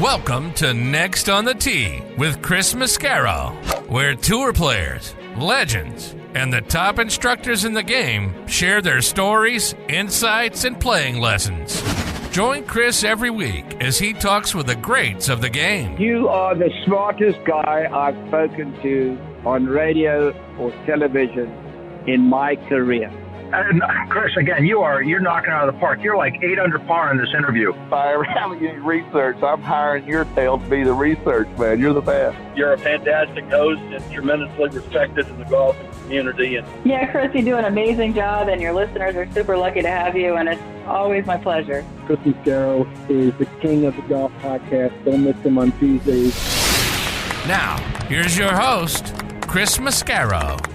Welcome to Next on the Tee with Chris Mascari, where tour players, legends, and the top instructors in the game share their stories, insights, and playing lessons. Join Chris every week as he talks with the greats of the game. You are the smartest guy I've spoken to on radio or television in my career. And Chris, again, you're knocking out of the park. You're like 8 under par in this interview. By having any research, I'm hiring your tail to be the research man. You're the best. You're a fantastic host and tremendously respected in the golf community. Yeah, Chris, you do an amazing job, and your listeners are super lucky to have you, and it's always my pleasure. Chris Mascari is the king of the golf podcast. Don't miss him on Tuesdays. Now, here's your host, Chris Mascari.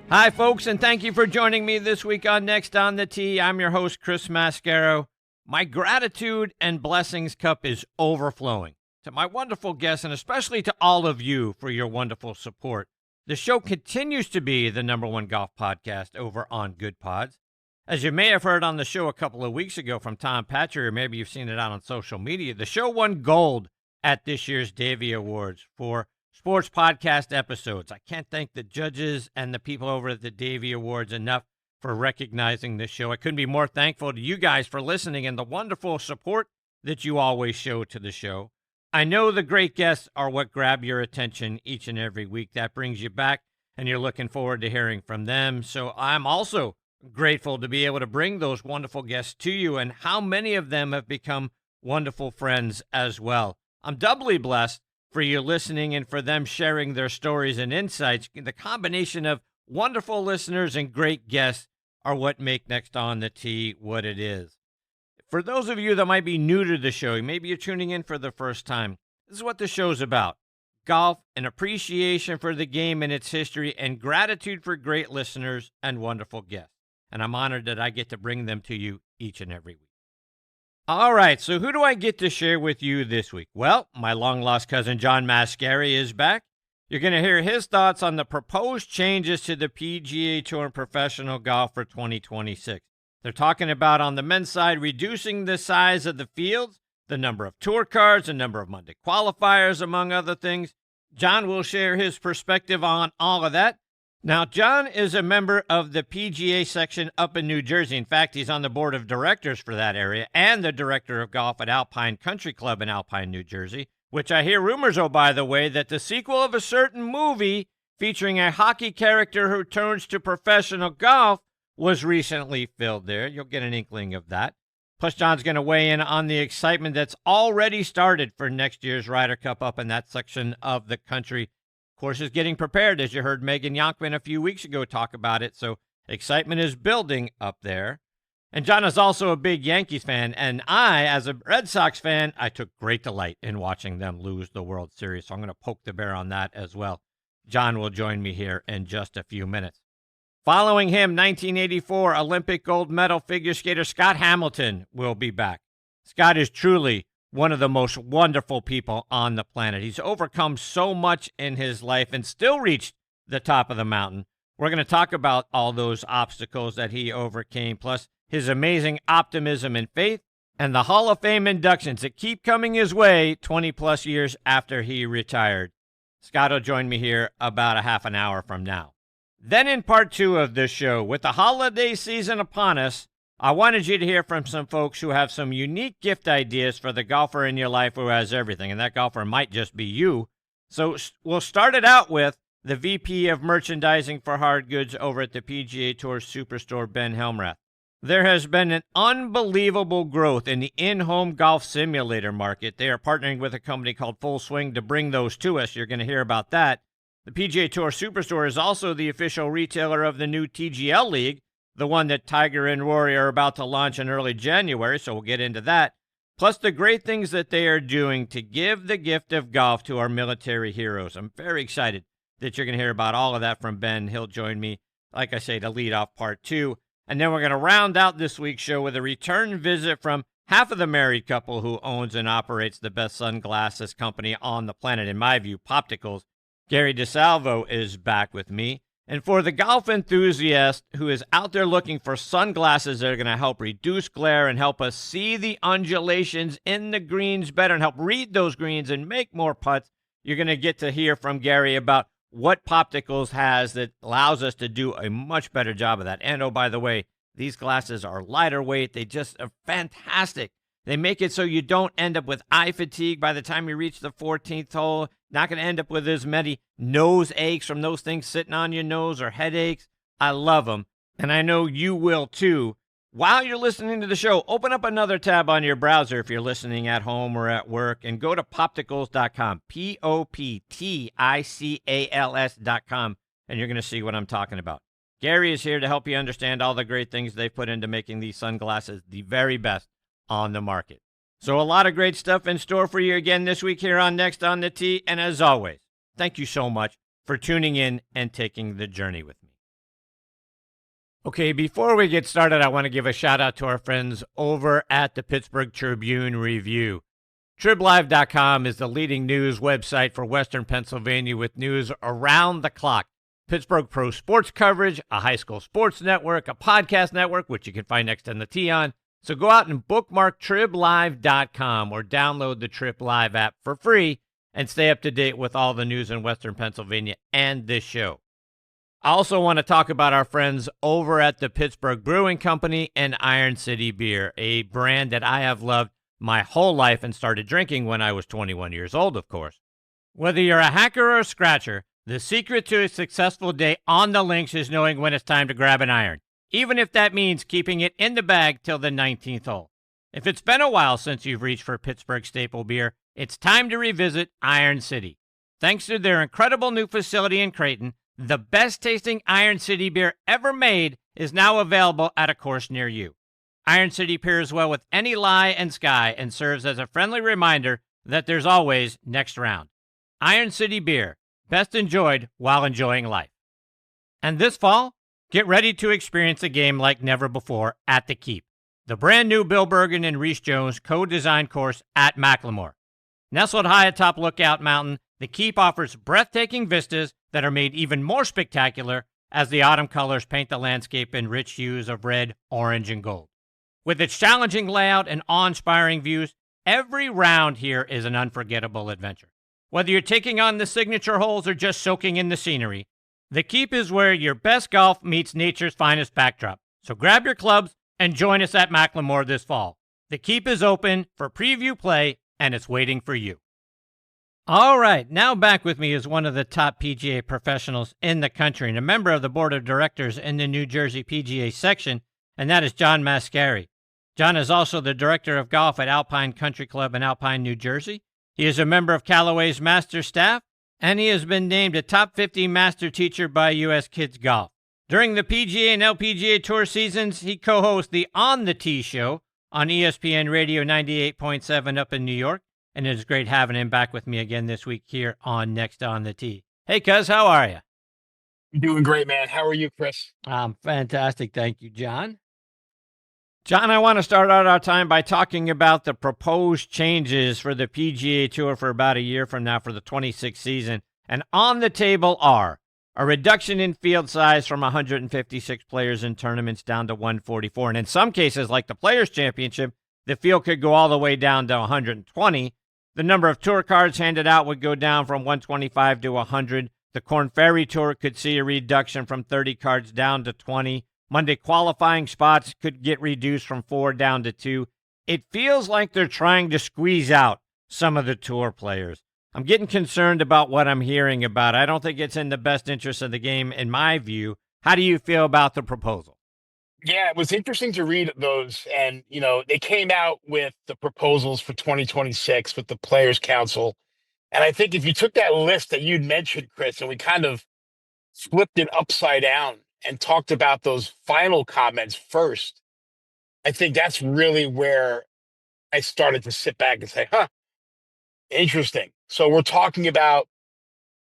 Hi, folks, and thank you for joining me this week on Next on the Tee. I'm your host, Chris Mascari. My gratitude and blessings cup is overflowing to my wonderful guests and especially to all of you for your wonderful support. The show continues to be the #1 golf podcast over on Good Pods. As you may have heard on the show a couple of weeks ago from Tom Patcher, or maybe you've seen it out on social media, the show won gold at this year's Davey Awards for sports podcast episodes. I can't thank the judges and the people over at the Davey Awards enough for recognizing this show. I couldn't be more thankful to you guys for listening and the wonderful support that you always show to the show. I know the great guests are what grab your attention each and every week. That brings you back, and you're looking forward to hearing from them. So I'm also grateful to be able to bring those wonderful guests to you, and how many of them have become wonderful friends as well. I'm doubly blessed for you listening and for them sharing their stories and insights. The combination of wonderful listeners and great guests are what make Next on the Tee what it is. For those of you that might be new to the show, maybe you're tuning in for the first time, this is what the show's about. Golf, an appreciation for the game and its history, and gratitude for great listeners and wonderful guests. And I'm honored that I get to bring them to you each and every week. All right, so who do I get to share with you this week? Well, my long-lost cousin John Mascari is back. You're going to hear his thoughts on the proposed changes to the PGA Tour and professional golf for 2026. They're talking about, on the men's side, reducing the size of the fields, the number of tour cards, the number of Monday qualifiers, among other things. John will share his perspective on all of that. Now, John is a member of the PGA Section up in New Jersey. In fact, he's on the board of directors for that area and the director of golf at Alpine Country Club in Alpine, New Jersey, which I hear rumors, oh, by the way, that the sequel of a certain movie featuring a hockey character who turns to professional golf was recently filmed there. You'll get an inkling of that. Plus, John's going to weigh in on the excitement that's already started for next year's Ryder Cup up in that section of the country. Course is getting prepared, as you heard Megan Yonkman a few weeks ago talk about it, so excitement is building up there. And John is also a big Yankees fan, and I, as a Red Sox fan, I took great delight in watching them lose the World Series, so I'm going to poke the bear on that as well. John will join me here in just a few minutes. Following him, 1984 Olympic gold medal figure skater Scott Hamilton will be back. Scott is truly one of the most wonderful people on the planet. He's overcome so much in his life and still reached the top of the mountain. We're going to talk about all those obstacles that he overcame, plus his amazing optimism and faith, and the Hall of Fame inductions that keep coming his way 20-plus years after he retired. Scott will join me here about a half an hour from now. Then in part 2 of this show, with the holiday season upon us, I wanted you to hear from some folks who have some unique gift ideas for the golfer in your life who has everything, and that golfer might just be you. So we'll start it out with the VP of Merchandising for Hard Goods over at the PGA Tour Superstore, Ben Helmrath. There has been an unbelievable growth in the in-home golf simulator market. They are partnering with a company called Full Swing to bring those to us. You're going to hear about that. The PGA Tour Superstore is also the official retailer of the new TGL League, the one that Tiger and Rory are about to launch in early January, so we'll get into that. Plus the great things that they are doing to give the gift of golf to our military heroes. I'm very excited that you're going to hear about all of that from Ben. He'll join me, like I say, to lead off part 2. And then we're going to round out this week's show with a return visit from half of the married couple who owns and operates the best sunglasses company on the planet, in my view, Popticals. Gary DeSalvo is back with me. And for the golf enthusiast who is out there looking for sunglasses that are going to help reduce glare and help us see the undulations in the greens better and help read those greens and make more putts, you're going to get to hear from Gary about what Popticles has that allows us to do a much better job of that. And oh, by the way, these glasses are lighter weight. They just are fantastic. They make it so you don't end up with eye fatigue by the time you reach the 14th hole. Not going to end up with as many nose aches from those things sitting on your nose or headaches. I love them, and I know you will too. While you're listening to the show, open up another tab on your browser if you're listening at home or at work, and go to popticals.com, Popticals.com, and you're going to see what I'm talking about. Gary is here to help you understand all the great things they've put into making these sunglasses the very best on the market. So a lot of great stuff in store for you again this week here on Next on the Tee. And as always, thank you so much for tuning in and taking the journey with me. Okay, before we get started, I want to give a shout out to our friends over at the Pittsburgh Tribune Review. TribLive.com is the leading news website for Western Pennsylvania with news around the clock. Pittsburgh pro sports coverage, a high school sports network, a podcast network, which you can find Next on the Tee on. So go out and bookmark TribLive.com or download the Trip Live app for free and stay up to date with all the news in Western Pennsylvania and this show. I also want to talk about our friends over at the Pittsburgh Brewing Company and Iron City Beer, a brand that I have loved my whole life and started drinking when I was 21 years old, of course. Whether you're a hacker or a scratcher, the secret to a successful day on the links is knowing when it's time to grab an iron, even if that means keeping it in the bag till the 19th hole. If it's been a while since you've reached for Pittsburgh staple beer, it's time to revisit Iron City. Thanks to their incredible new facility in Creighton, the best-tasting Iron City beer ever made is now available at a course near you. Iron City pairs well with any lie and sky and serves as a friendly reminder that there's always next round. Iron City beer, best enjoyed while enjoying life. And this fall, get ready to experience a game like never before at the Keep, the brand new Bill Bergen and Reese Jones co-designed course at Macklemore. Nestled high atop Lookout Mountain, the Keep offers breathtaking vistas that are made even more spectacular as the autumn colors paint the landscape in rich hues of red, orange, and gold. With its challenging layout and awe-inspiring views, every round here is an unforgettable adventure. Whether you're taking on the signature holes or just soaking in the scenery, the Keep is where your best golf meets nature's finest backdrop. So grab your clubs and join us at Macklemore this fall. The Keep is open for preview play, and it's waiting for you. All right, now back with me is one of the top PGA professionals in the country and a member of the board of directors in the New Jersey PGA Section, and that is John Mascari. John is also the director of golf at Alpine Country Club in Alpine, New Jersey. He is a member of Callaway's master staff, and he has been named a top 50 master teacher by U.S. Kids Golf. During the PGA and LPGA Tour seasons, he co-hosts the On the Tee show on ESPN Radio 98.7 up in New York, and it is great having him back with me again this week here on Next on the Tee. Hey, cuz, how are you? Doing great, man. How are you, Chris? I'm fantastic. Thank you, John. John, I want to start out our time by talking about the proposed changes for the PGA Tour for about a year from now for the 26th season. And on the table are a reduction in field size from 156 players in tournaments down to 144. And in some cases, like the Players' Championship, the field could go all the way down to 120. The number of tour cards handed out would go down from 125 to 100. The Korn Ferry Tour could see a reduction from 30 cards down to 20. Monday qualifying spots could get reduced from 4 down to 2. It feels like they're trying to squeeze out some of the tour players. I'm getting concerned about what I'm hearing about. I don't think it's in the best interest of the game, in my view. How do you feel about the proposal? Yeah, it was interesting to read those. And, they came out with the proposals for 2026 with the Players' Council. And I think if you took that list that you'd mentioned, Chris, and we kind of flipped it upside down and talked about those final comments first, I think that's really where I started to sit back and say, interesting. So we're talking about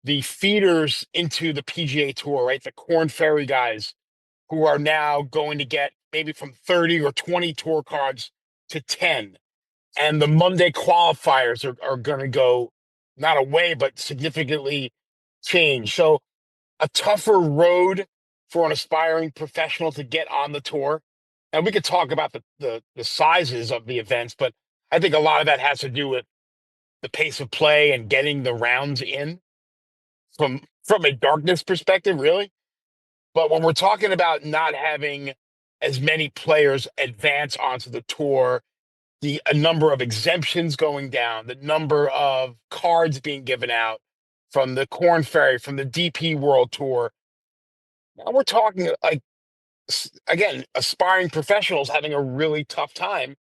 the feeders into the PGA Tour, right? The Korn Ferry guys who are now going to get maybe from 30 or 20 tour cards to 10. And the Monday qualifiers are going to go not away, but significantly change. So a tougher road for an aspiring professional to get on the tour? And we could talk about the sizes of the events, but I think a lot of that has to do with the pace of play and getting the rounds in from a darkness perspective, really. But when we're talking about not having as many players advance onto the tour, the a number of exemptions going down, the number of cards being given out from the Corn Ferry, from the DP World Tour. Now we're talking like, again, aspiring professionals having a really tough time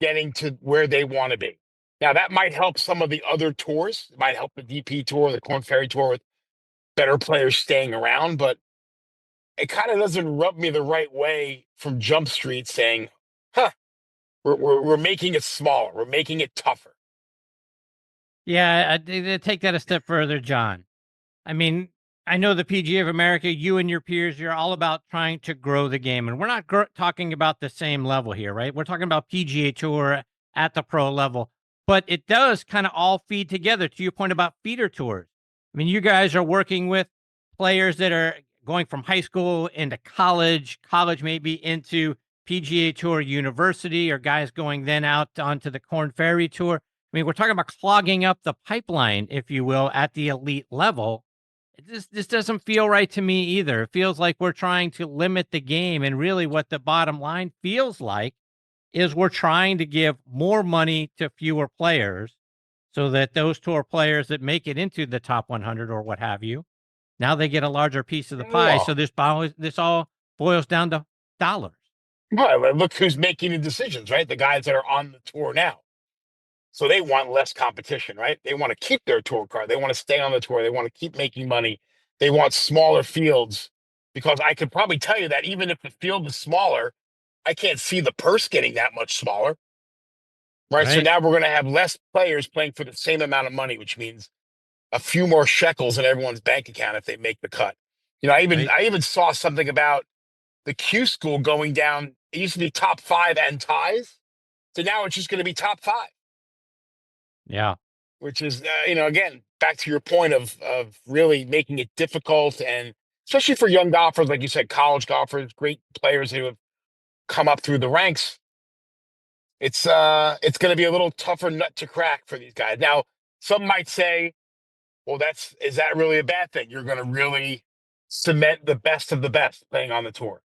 getting to where they want to be. Now that might help some of the other tours. It might help the DP Tour, the Corn Ferry Tour with better players staying around, but it kind of doesn't rub me the right way from Jump Street saying, huh, we're making it smaller. We're making it tougher. Yeah, I take that a step further, John. I mean, I know the PGA of America, you and your peers, you're all about trying to grow the game. And we're not talking about the same level here, right? We're talking about PGA Tour at the pro level. But it does kind of all feed together to your point about feeder tours. I mean, you guys are working with players that are going from high school into college maybe into PGA Tour University, or guys going then out onto the Corn Ferry Tour. I mean, we're talking about clogging up the pipeline, if you will, at the elite level. This doesn't feel right to me either. It feels like we're trying to limit the game, and really what the bottom line feels like is we're trying to give more money to fewer players so that those tour players that make it into the top 100 or what have you, now they get a larger piece of the pie. So this all boils down to dollars. Well, look who's making the decisions, right? The guys that are on the tour now. So they want less competition, right? They want to keep their tour card. They want to stay on the tour. They want to keep making money. They want smaller fields, because I could probably tell you that even if the field is smaller, I can't see the purse getting that much smaller, right? So now we're going to have less players playing for the same amount of money, which means a few more shekels in everyone's bank account if they make the cut. You know, I even saw something about the Q school going down. It used to be top 5 and ties. So now it's just going to be top 5. Yeah. Which is, again, back to your point of really making it difficult, and especially for young golfers, like you said, college golfers, great players who have come up through the ranks. It's going to be a little tougher nut to crack for these guys. Now, some might say, well, is that really a bad thing? You're going to really cement the best of the best playing on the tour.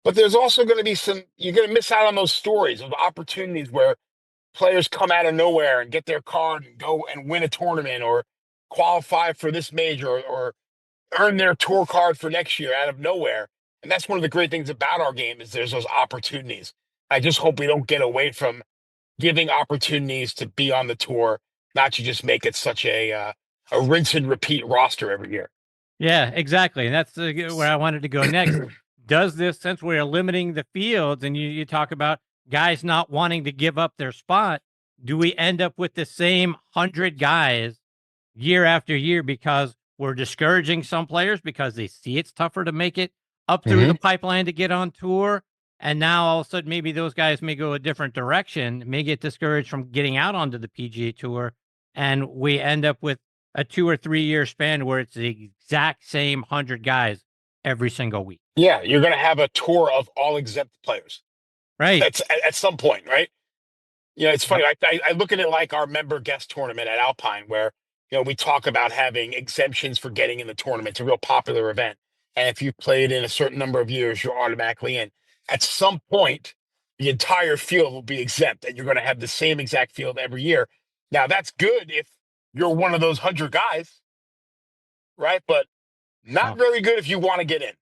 But there's also going to be you're going to miss out on those stories of opportunities where players come out of nowhere and get their card and go and win a tournament or qualify for this major or earn their tour card for next year out of nowhere. And that's one of the great things about our game is there's those opportunities. I just hope we don't get away from giving opportunities to be on the tour, not to just make it such a rinse and repeat roster every year. Yeah, exactly. And that's where I wanted to go next. Does this, since we're limiting the fields and you talk about guys not wanting to give up their spot, do we end up with the same 100 guys year after year because we're discouraging some players because they see it's tougher to make it up through the pipeline to get on tour? And now all of a sudden, maybe those guys may go a different direction, may get discouraged from getting out onto the PGA Tour. And we end up with a 2 or 3 year span where it's the exact same 100 guys every single week. Yeah, you're going to have a tour of all exempt players. Right. That's at some point, right? You know, it's funny. I look at it like our member guest tournament at Alpine, where, we talk about having exemptions for getting in the tournament. It's a real popular event. And if you played in a certain number of years, you're automatically in. At some point, the entire field will be exempt, and you're going to have the same exact field every year. Now, that's good if you're one of those 100 guys, right? But not very good if you want to get in.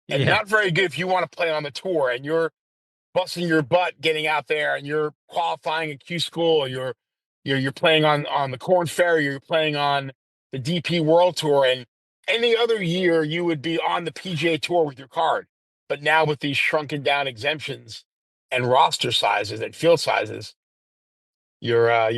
And not very good if you want to play on the tour and you're busting your butt getting out there and you're qualifying at Q school, or you're playing on the Corn Ferry, you're playing on the DP World Tour, and any other year you would be on the PGA Tour with your card. But now with these shrunken down exemptions and roster sizes and field sizes, you're out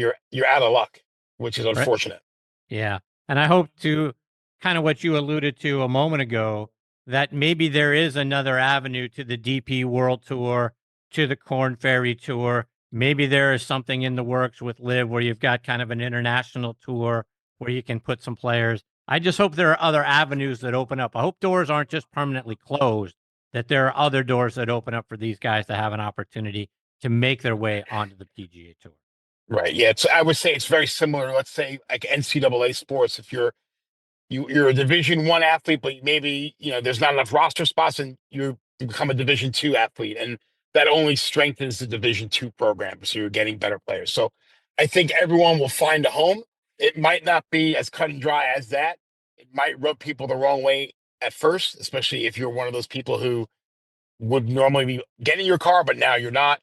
of luck, which is unfortunate. Yeah. And I hope to kind of what you alluded to a moment ago, that maybe there is another avenue to the DP World Tour, to the Corn Ferry Tour. Maybe there is something in the works with LIV where you've got kind of an international tour where you can put some players. I just hope there are other avenues that open up. I hope doors aren't just permanently closed, that there are other doors that open up for these guys to have an opportunity to make their way onto the PGA Tour. Right. Yeah. I would say it's very similar. Let's say like NCAA sports. If you're a Division I athlete, but maybe there's not enough roster spots, and you become a Division II athlete, and that only strengthens the Division II program. So you're getting better players. So I think everyone will find a home. It might not be as cut and dry as that. It might rub people the wrong way at first, especially if you're one of those people who would normally be getting your car, but now you're not.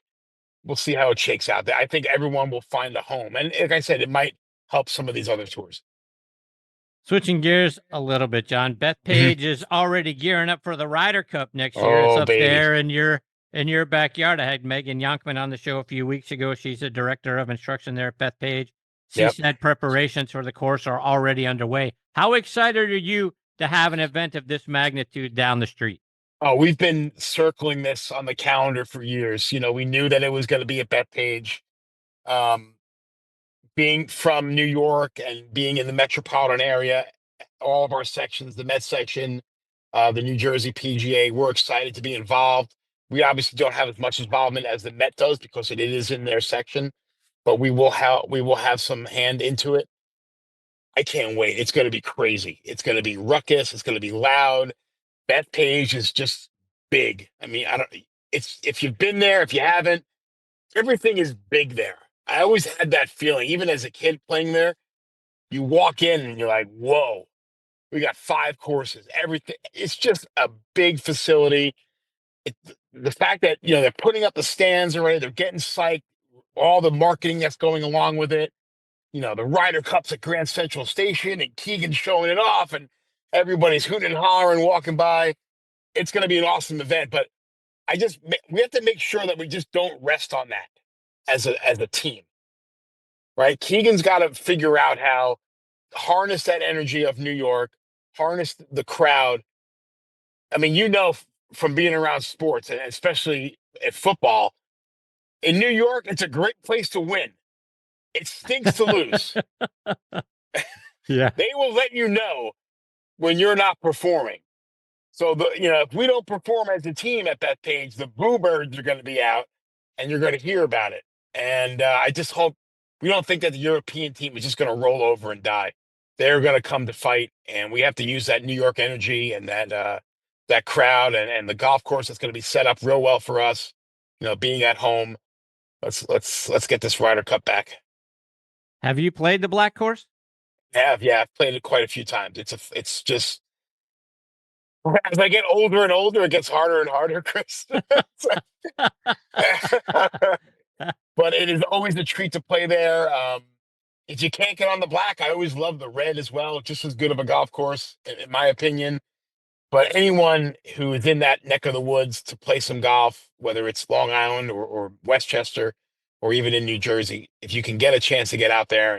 We'll see how it shakes out. I think everyone will find a home. And like I said, it might help some of these other tours. Switching gears a little bit, John. Bethpage is already gearing up for the Ryder Cup next year. It's up there in your backyard. I had Megan Yonkman on the show a few weeks ago. She's the director of instruction there at Bethpage. She said preparations for the course are already underway. How excited are you to have an event of this magnitude down the street? Oh, we've been circling this on the calendar for years. We knew that it was going to be at Bethpage. Being from New York and being in the metropolitan area, all of our sections, the Met section, the New Jersey PGA, we're excited to be involved. We obviously don't have as much involvement as the Met does because it is in their section, but we will have some hand into it. I can't wait. It's going to be crazy. It's going to be ruckus. It's going to be loud. Bethpage is just big. I mean, if you've been there, if you haven't, everything is big there. I always had that feeling, even as a kid playing there. You walk in and you're like, whoa, we got 5 courses, everything. It's just a big facility. The fact that, they're putting up the stands already, they're getting psyched, all the marketing that's going along with it. The Ryder Cup's at Grand Central Station and Keegan's showing it off and everybody's hooting and hollering, walking by. It's going to be an awesome event, but we have to make sure that we just don't rest on that as a team, right? Keegan's got to figure out how to harness that energy of New York, harness the crowd. I mean, from being around sports, and especially at football, in New York, it's a great place to win. It stinks to lose. Yeah. They will let you know when you're not performing. So, if we don't perform as a team at Bethpage, the Boo Birds are going to be out, and you're going to hear about it. And I just hope we don't think that the European team is just going to roll over and die. They're going to come to fight, and we have to use that New York energy and that crowd and the golf course that's going to be set up real well for us. Being at home, let's get this Ryder Cup back. Have you played the black course? I've played it quite a few times. It's just, as I get older and older, it gets harder and harder, Chris. But it is always a treat to play there. If you can't get on the black, I always love the red as well. Just as good of a golf course, in my opinion. But anyone who is in that neck of the woods to play some golf, whether it's Long Island or Westchester or even in New Jersey, if you can get a chance to get out there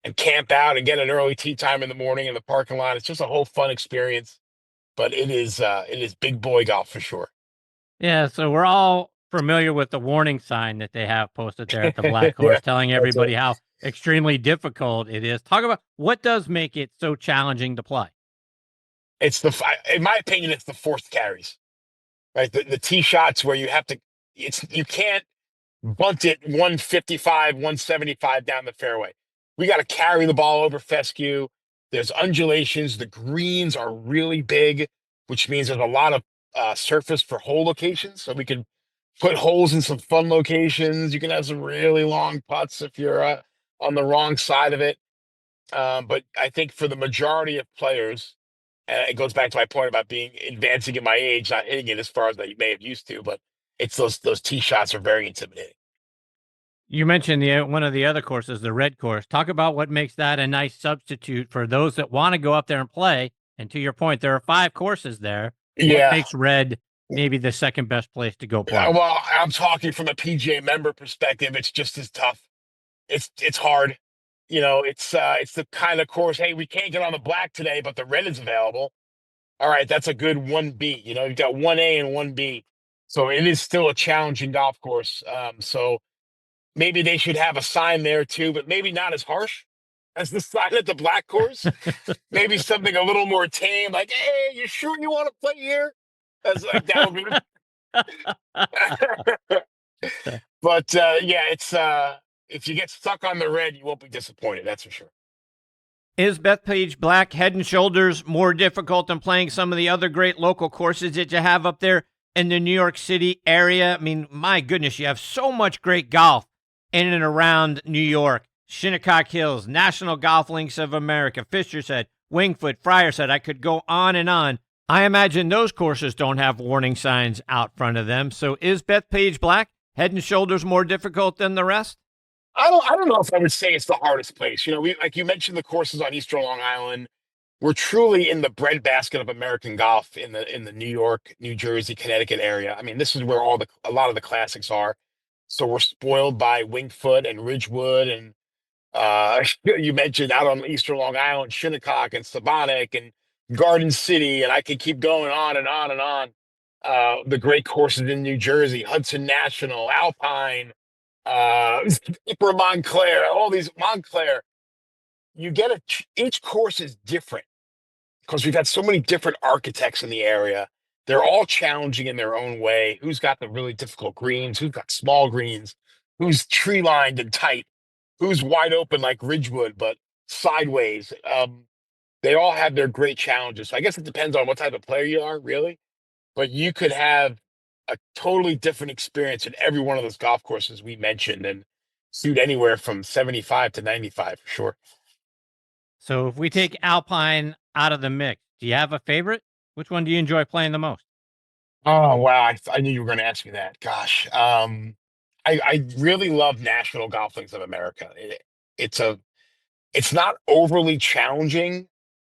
and camp out and get an early tee time in the morning in the parking lot, it's just a whole fun experience. But it is big boy golf for sure. Yeah, so we're all familiar with the warning sign that they have posted there at the black course, telling everybody how extremely difficult it is. Talk about what does make it so challenging to play. In my opinion, it's the forced carries, right? The tee shots where you can't bunt it 155, 175 down the fairway. We got to carry the ball over fescue. There's undulations. The greens are really big, which means there's a lot of surface for hole locations. So we can put holes in some fun locations. You can have some really long putts if you're on the wrong side of it. But I think for the majority of players, and it goes back to my point about advancing at my age, not hitting it as far as I may have used to, but it's those tee shots are very intimidating. You mentioned one of the other courses, the red course. Talk about what makes that a nice substitute for those that want to go up there and play. And to your point, there are 5 courses there. What makes red maybe the second best place to go play? Well, I'm talking from a PGA member perspective. It's just as tough. It's hard. It's the kind of course, hey, we can't get on the black today, but the red is available. All right, that's a good 1B. You've got 1A and 1B. So it is still a challenging golf course. So maybe they should have a sign there too, but maybe not as harsh as the sign at the black course. Maybe something a little more tame, like, hey, you sure you want to play here? That's like that would be. But yeah, it's if you get stuck on the red, you won't be disappointed. That's for sure. Is Bethpage Black head and shoulders more difficult than playing some of the other great local courses that you have up there in the New York City area? I mean, my goodness, you have so much great golf in and around New York. Shinnecock Hills, National Golf Links of America, Fisher's Head, Wingfoot, Friar's Head. I could go on and on. I imagine those courses don't have warning signs out front of them. So is Bethpage Black head and shoulders more difficult than the rest? I don't know if I would say it's the hardest place. You know, we like you mentioned the courses on Eastern Long Island. We're truly in the breadbasket of American golf in the New York, New Jersey, Connecticut area. I mean, this is where a lot of the classics are. So we're spoiled by Wingfoot and Ridgewood, and you mentioned out on Eastern Long Island, Shinnecock and Sabonic and Garden City, and I could keep going on and on and on. The great courses in New Jersey, Hudson National, Alpine, Upper Montclair, all these Montclair. You get each course is different because we've had so many different architects in the area. They're all challenging in their own way. Who's got the really difficult greens? Who's got small greens? Who's tree lined and tight? Who's wide open like Ridgewood, but sideways? They all have their great challenges. So I guess it depends on what type of player you are, really. But you could have a totally different experience in every one of those golf courses we mentioned and suit anywhere from 75 to 95 for sure. So if we take Alpine out of the mix, do you have a favorite? Which one do you enjoy playing the most? Oh, wow. I knew you were going to ask me that. Gosh. I really love National Golf Links of America. It's not overly challenging,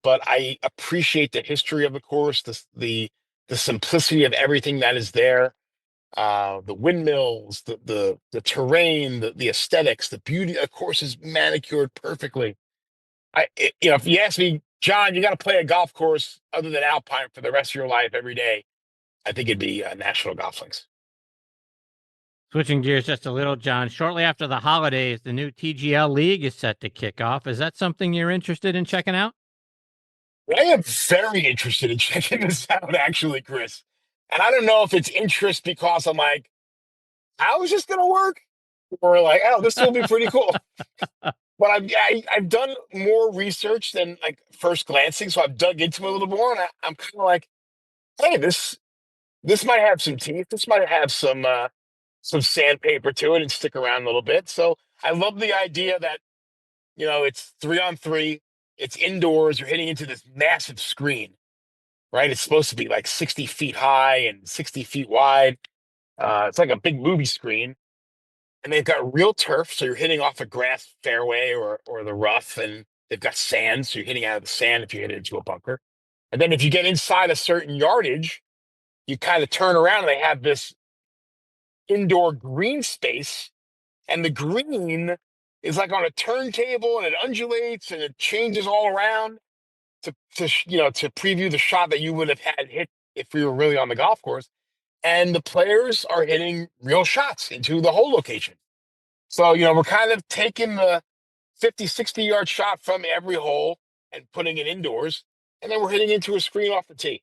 but I appreciate the history of the course, the simplicity of everything that is there, the windmills, the terrain, the aesthetics, the beauty. Of course, is manicured perfectly. If you ask me, John, you got to play a golf course other than Alpine for the rest of your life every day, I think it'd be National Golf Links. Switching gears just a little, John, shortly after the holidays, the new TGL League is set to kick off. Is that something you're interested in checking out? I am very interested in checking this out, actually, Chris. And I don't know if it's interest because I'm like, how is this going to work? Or like, oh, this will be pretty cool. But I've done more research than like first glancing, so I've dug into it a little more, and I'm kind of like, hey, this might have some teeth. This might have some sandpaper to it and stick around a little bit. So I love the idea that it's 3-on-3. It's indoors. You're hitting into this massive screen, right? It's supposed to be like 60 feet high and 60 feet wide. It's like a big movie screen. And they've got real turf, so you're hitting off a grass fairway or the rough, and they've got sand, so you're hitting out of the sand if you hit it into a bunker. And then if you get inside a certain yardage, you kind of turn around and they have this indoor green space, and the green is like on a turntable and it undulates and it changes all around to preview the shot that you would have had hit if we were really on the golf course. And the players are hitting real shots into the hole location. So, we're kind of taking the 50, 60-yard shot from every hole and putting it indoors, and then we're hitting into a screen off the tee.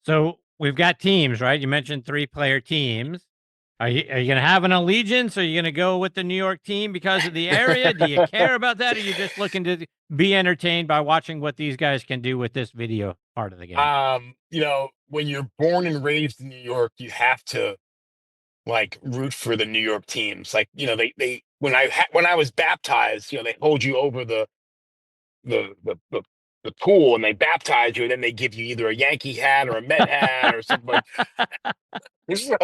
So we've got teams, right? You mentioned 3-player teams. Are you going to have an allegiance? Are you going to go with the New York team because of the area? Do you care about that? Or are you just looking to be entertained by watching what these guys can do with this video part of the game? When you're born and raised in New York, you have to like root for the New York teams. Like, they when I was baptized, they hold you over the pool and they baptize you, and then they give you either a Yankee hat or a Met hat or something. So,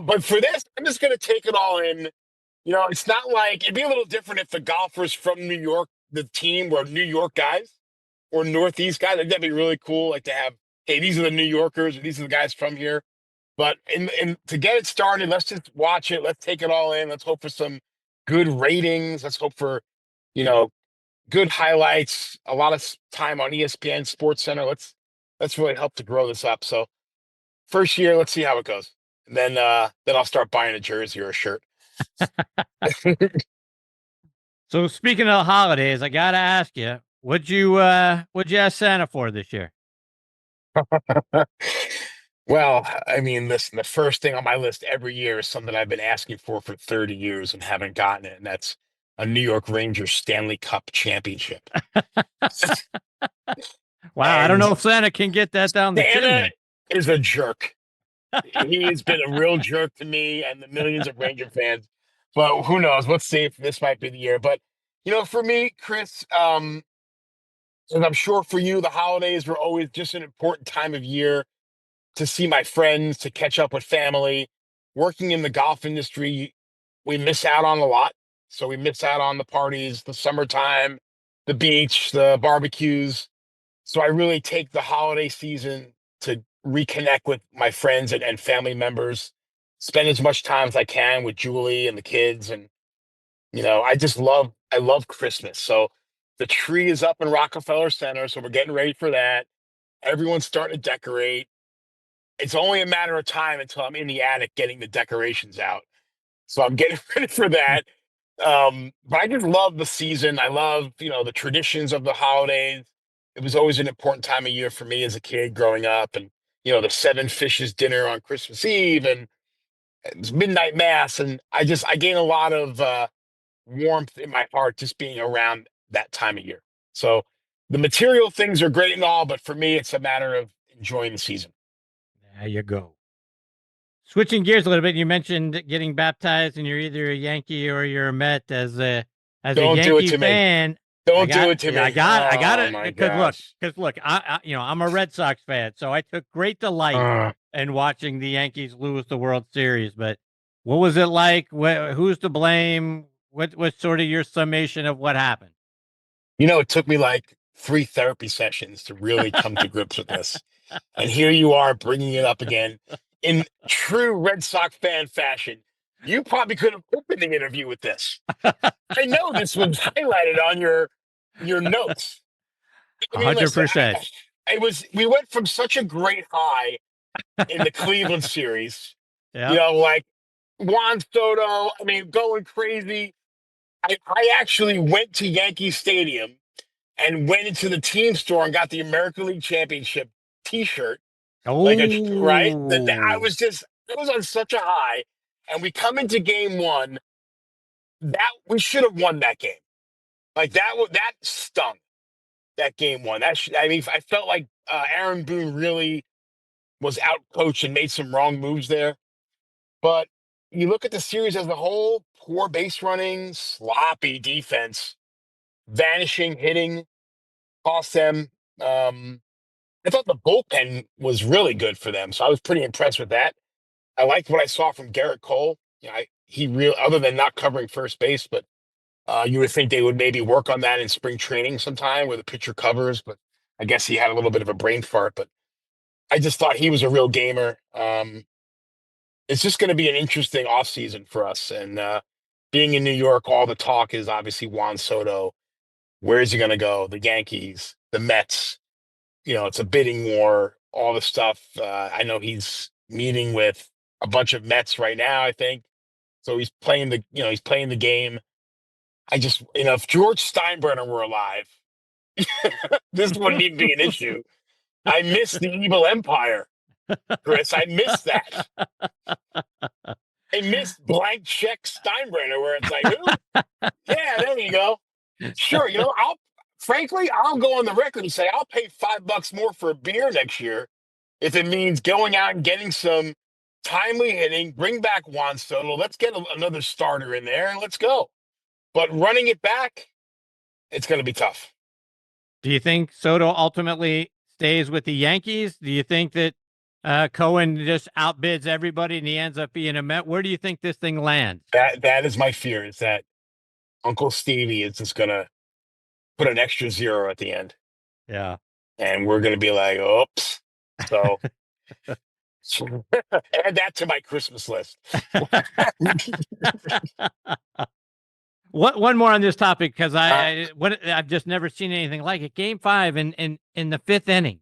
but for this, I'm just going to take it all in. It's not like it'd be a little different if the golfers from New York, the team, were New York guys or Northeast guys. That'd be really cool. Like to have, hey, these are the New Yorkers, or these are the guys from here. But to get it started, let's just watch it. Let's take it all in. Let's hope for some good ratings. Let's hope for, good highlights. A lot of time on ESPN, Sports Center. Let's really help to grow this up. So first year, let's see how it goes. And then I'll start buying a jersey or a shirt. So speaking of holidays, I got to ask you, what'd you ask Santa for this year? Well, I mean, listen, the first thing on my list every year is something I've been asking for 30 years and haven't gotten it, and that's a New York Rangers Stanley Cup championship. Wow, I don't know if Santa can get that down the Santa chimney. is a jerk. He's been a real jerk to me and the millions of Ranger fans. But who knows? Let's see if this might be the year. But for me, Chris, and I'm sure for you, the holidays were always just an important time of year to see my friends, to catch up with family. Working in the golf industry, we miss out on a lot. So we miss out on the parties, the summertime, the beach, the barbecues. So I really take the holiday season to reconnect with my friends and family members, spend as much time as I can with Julie and the kids. And, I love Christmas. So the tree is up in Rockefeller Center. So we're getting ready for that. Everyone's starting to decorate. It's only a matter of time until I'm in the attic getting the decorations out. So I'm getting ready for that. But I just love the season. I love, the traditions of the holidays. It was always an important time of year for me as a kid growing up. And, the seven fishes dinner on Christmas Eve and it's midnight mass. And I gain a lot of warmth in my heart just being around that time of year. So the material things are great and all, but for me, it's a matter of enjoying the season. There you go. Switching gears a little bit, you mentioned getting baptized, and you're either a Yankee or you're a Met. As a Yankee fan, Don't do it to me. I got it. Because look, I'm a Red Sox fan, so I took great delight in watching the Yankees lose the World Series. But what was it like? Who's to blame? What's sort of your summation of what happened? It took me like 3 therapy sessions to really come to grips with this. And here you are bringing it up again in true Red Sox fan fashion. You probably could have opened the interview with this. I know this was highlighted on your notes. 100%. We went from such a great high in the Cleveland series, yep. Like Juan Soto, going crazy. I actually went to Yankee Stadium and went into the team store and got the American League Championship T-shirt. Oh, right? I was on such a high, and we come into game one. That we should have won that game. Like that stung. That game one. I felt like Aaron Boone really was out coached and made some wrong moves there. But you look at the series as a whole: poor base running, sloppy defense, vanishing hitting, cost them. I thought the bullpen was really good for them, so I was pretty impressed with that. I liked what I saw from Garrett Cole. Other than not covering first base, but you would think they would maybe work on that in spring training sometime where the pitcher covers, but I guess he had a little bit of a brain fart. But I just thought he was a real gamer. It's just going to be an interesting offseason for us. And being in New York, all the talk is obviously Juan Soto. Where is he going to go? The Yankees, the Mets. It's a bidding war, all the stuff. I know he's meeting with a bunch of Mets right now, I think. So he's playing the game. If George Steinbrenner were alive, this wouldn't even be an issue. I miss the evil empire, Chris. I miss that. I miss blank check Steinbrenner, where it's like, who? Yeah, there you go. Sure, I'll go on the record and say I'll pay $5 more for a beer next year if it means going out and getting some timely hitting, bring back Juan Soto. Let's get another starter in there and let's go. But running it back, it's going to be tough. Do you think Soto ultimately stays with the Yankees? Do you think that Cohen just outbids everybody and he ends up being a Met? Where do you think this thing lands? That is my fear, is that Uncle Stevie is just going to put an extra 0 at the end. Yeah. And we're going to be like, oops. So add that to my Christmas list. One more on this topic, because I've just never seen anything like it. Game 5 in the 5th inning.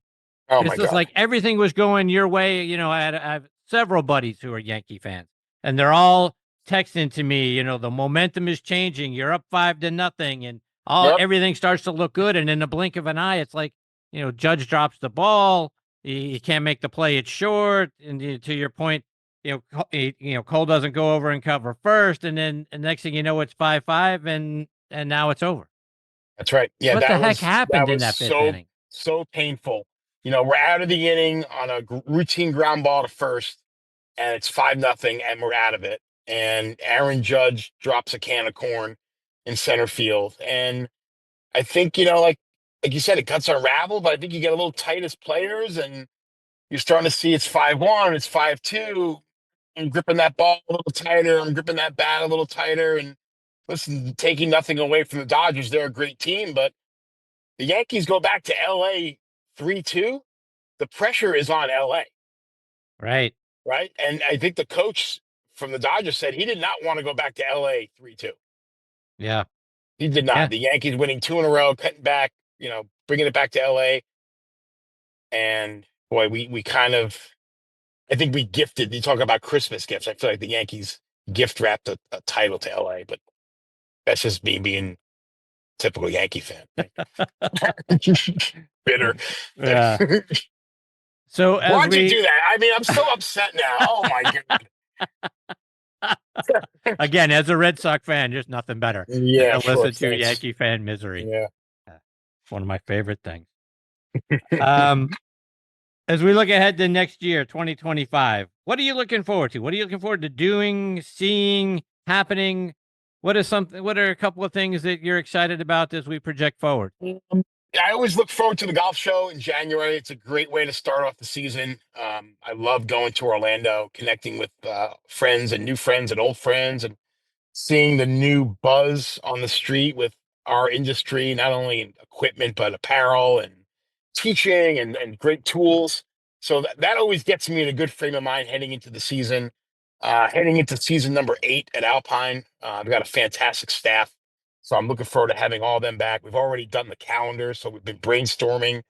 Oh my God. It's like everything was going your way. I have several buddies who are Yankee fans, and they're all texting to me, you know, the momentum is changing. You're up 5-0, and everything starts to look good. And in the blink of an eye, it's like, you know, Judge drops the ball. You can't make the play. It's short. And to your point, you know, Cole doesn't go over and cover first, and then the next thing you know, it's 5-5, and now it's over. That's right. Yeah, what the heck happened in that fifth inning? So painful. You know, we're out of the inning on a routine ground ball to first, and it's 5-0, and we're out of it. And Aaron Judge drops a can of corn in center field, and I think, you know, like you said, it cuts unravel, but I think you get a little tight as players, and you're starting to see it's 5-1, it's 5-2. I'm gripping that ball a little tighter. I'm gripping that bat a little tighter. And listen, taking nothing away from the Dodgers, they're a great team, but the Yankees go back to LA 3-2. The pressure is on LA. Right. Right. And I think the coach from the Dodgers said he did not want to go back to LA 3-2. Yeah. He did not. Yeah. The Yankees winning 2 in a row, cutting back, you know, bringing it back to LA. And boy, we kind of, I think we gifted, you talk about Christmas gifts. I feel like the Yankees gift wrapped a title to LA, but that's just me being typical Yankee fan. Bitter. Yeah. So why'd you do that? I mean, I'm so upset now. Oh my God. Again, as a Red Sox fan, just nothing better. Yeah. Than listen to Yankee fan misery. Yeah. It's one of my favorite things. As we look ahead to next year, 2025, what are you looking forward to? What are you looking forward to doing, seeing, happening? What are a couple of things that you're excited about as we project forward? I always look forward to the golf show in January. It's a great way to start off the season. I love going to Orlando, connecting with friends and new friends and old friends, and seeing the new buzz on the street with our industry, not only in equipment, but apparel and teaching and great tools. So that always gets me in a good frame of mind heading into the season. Heading into season number 8 at Alpine. I've got a fantastic staff, so I'm looking forward to having all of them back. We've already done the calendar, so we've been brainstorming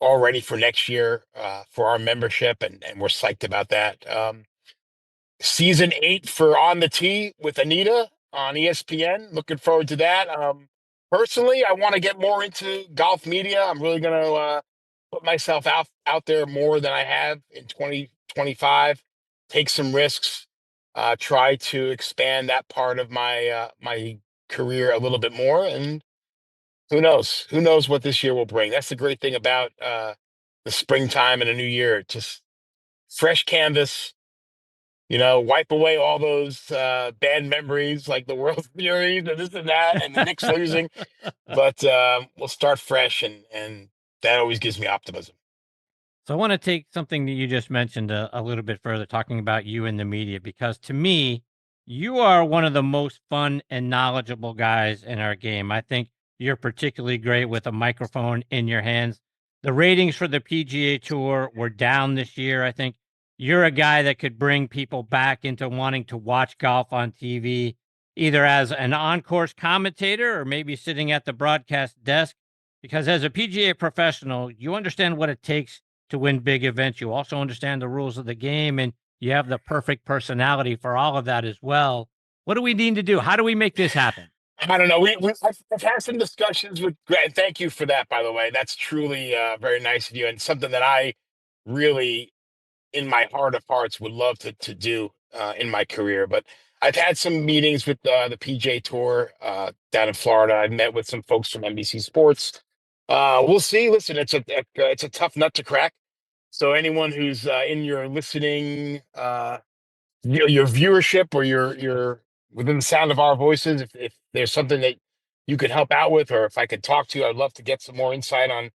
already for next year for our membership, and we're psyched about that. Season 8 for On the Tee with Anita on ESPN. Looking forward to that. Personally, I want to get more into golf media. I'm really going to put myself out there more than I have in 2025. Take some risks, try to expand that part of my my career a little bit more, and who knows what this year will bring. That's the great thing about the springtime and a new year. Just fresh canvas, you know, wipe away all those bad memories like the World Series and this and that and the Knicks losing, but we'll start fresh, and that always gives me optimism. So I want to take something that you just mentioned a little bit further, talking about you in the media, because to me, you are one of the most fun and knowledgeable guys in our game. I think you're particularly great with a microphone in your hands. The ratings for the PGA Tour were down this year. I think you're a guy that could bring people back into wanting to watch golf on TV, either as an on-course commentator or maybe sitting at the broadcast desk, because as a PGA professional, you understand what it takes to win big events. You also understand the rules of the game, and you have the perfect personality for all of that as well. What do we need to do? How do we make this happen? I don't know. I've had some discussions with Grant. Thank you for that, by the way. That's truly very nice of you, and something that I really, in my heart of hearts, would love to do in my career. But I've had some meetings with the PGA Tour down in Florida. I've met with some folks from NBC Sports. We'll see. Listen, it's a tough nut to crack. So anyone who's in your listening, your viewership, or your within the sound of our voices, if there's something that you could help out with, or if I could talk to you, I'd love to get some more insight on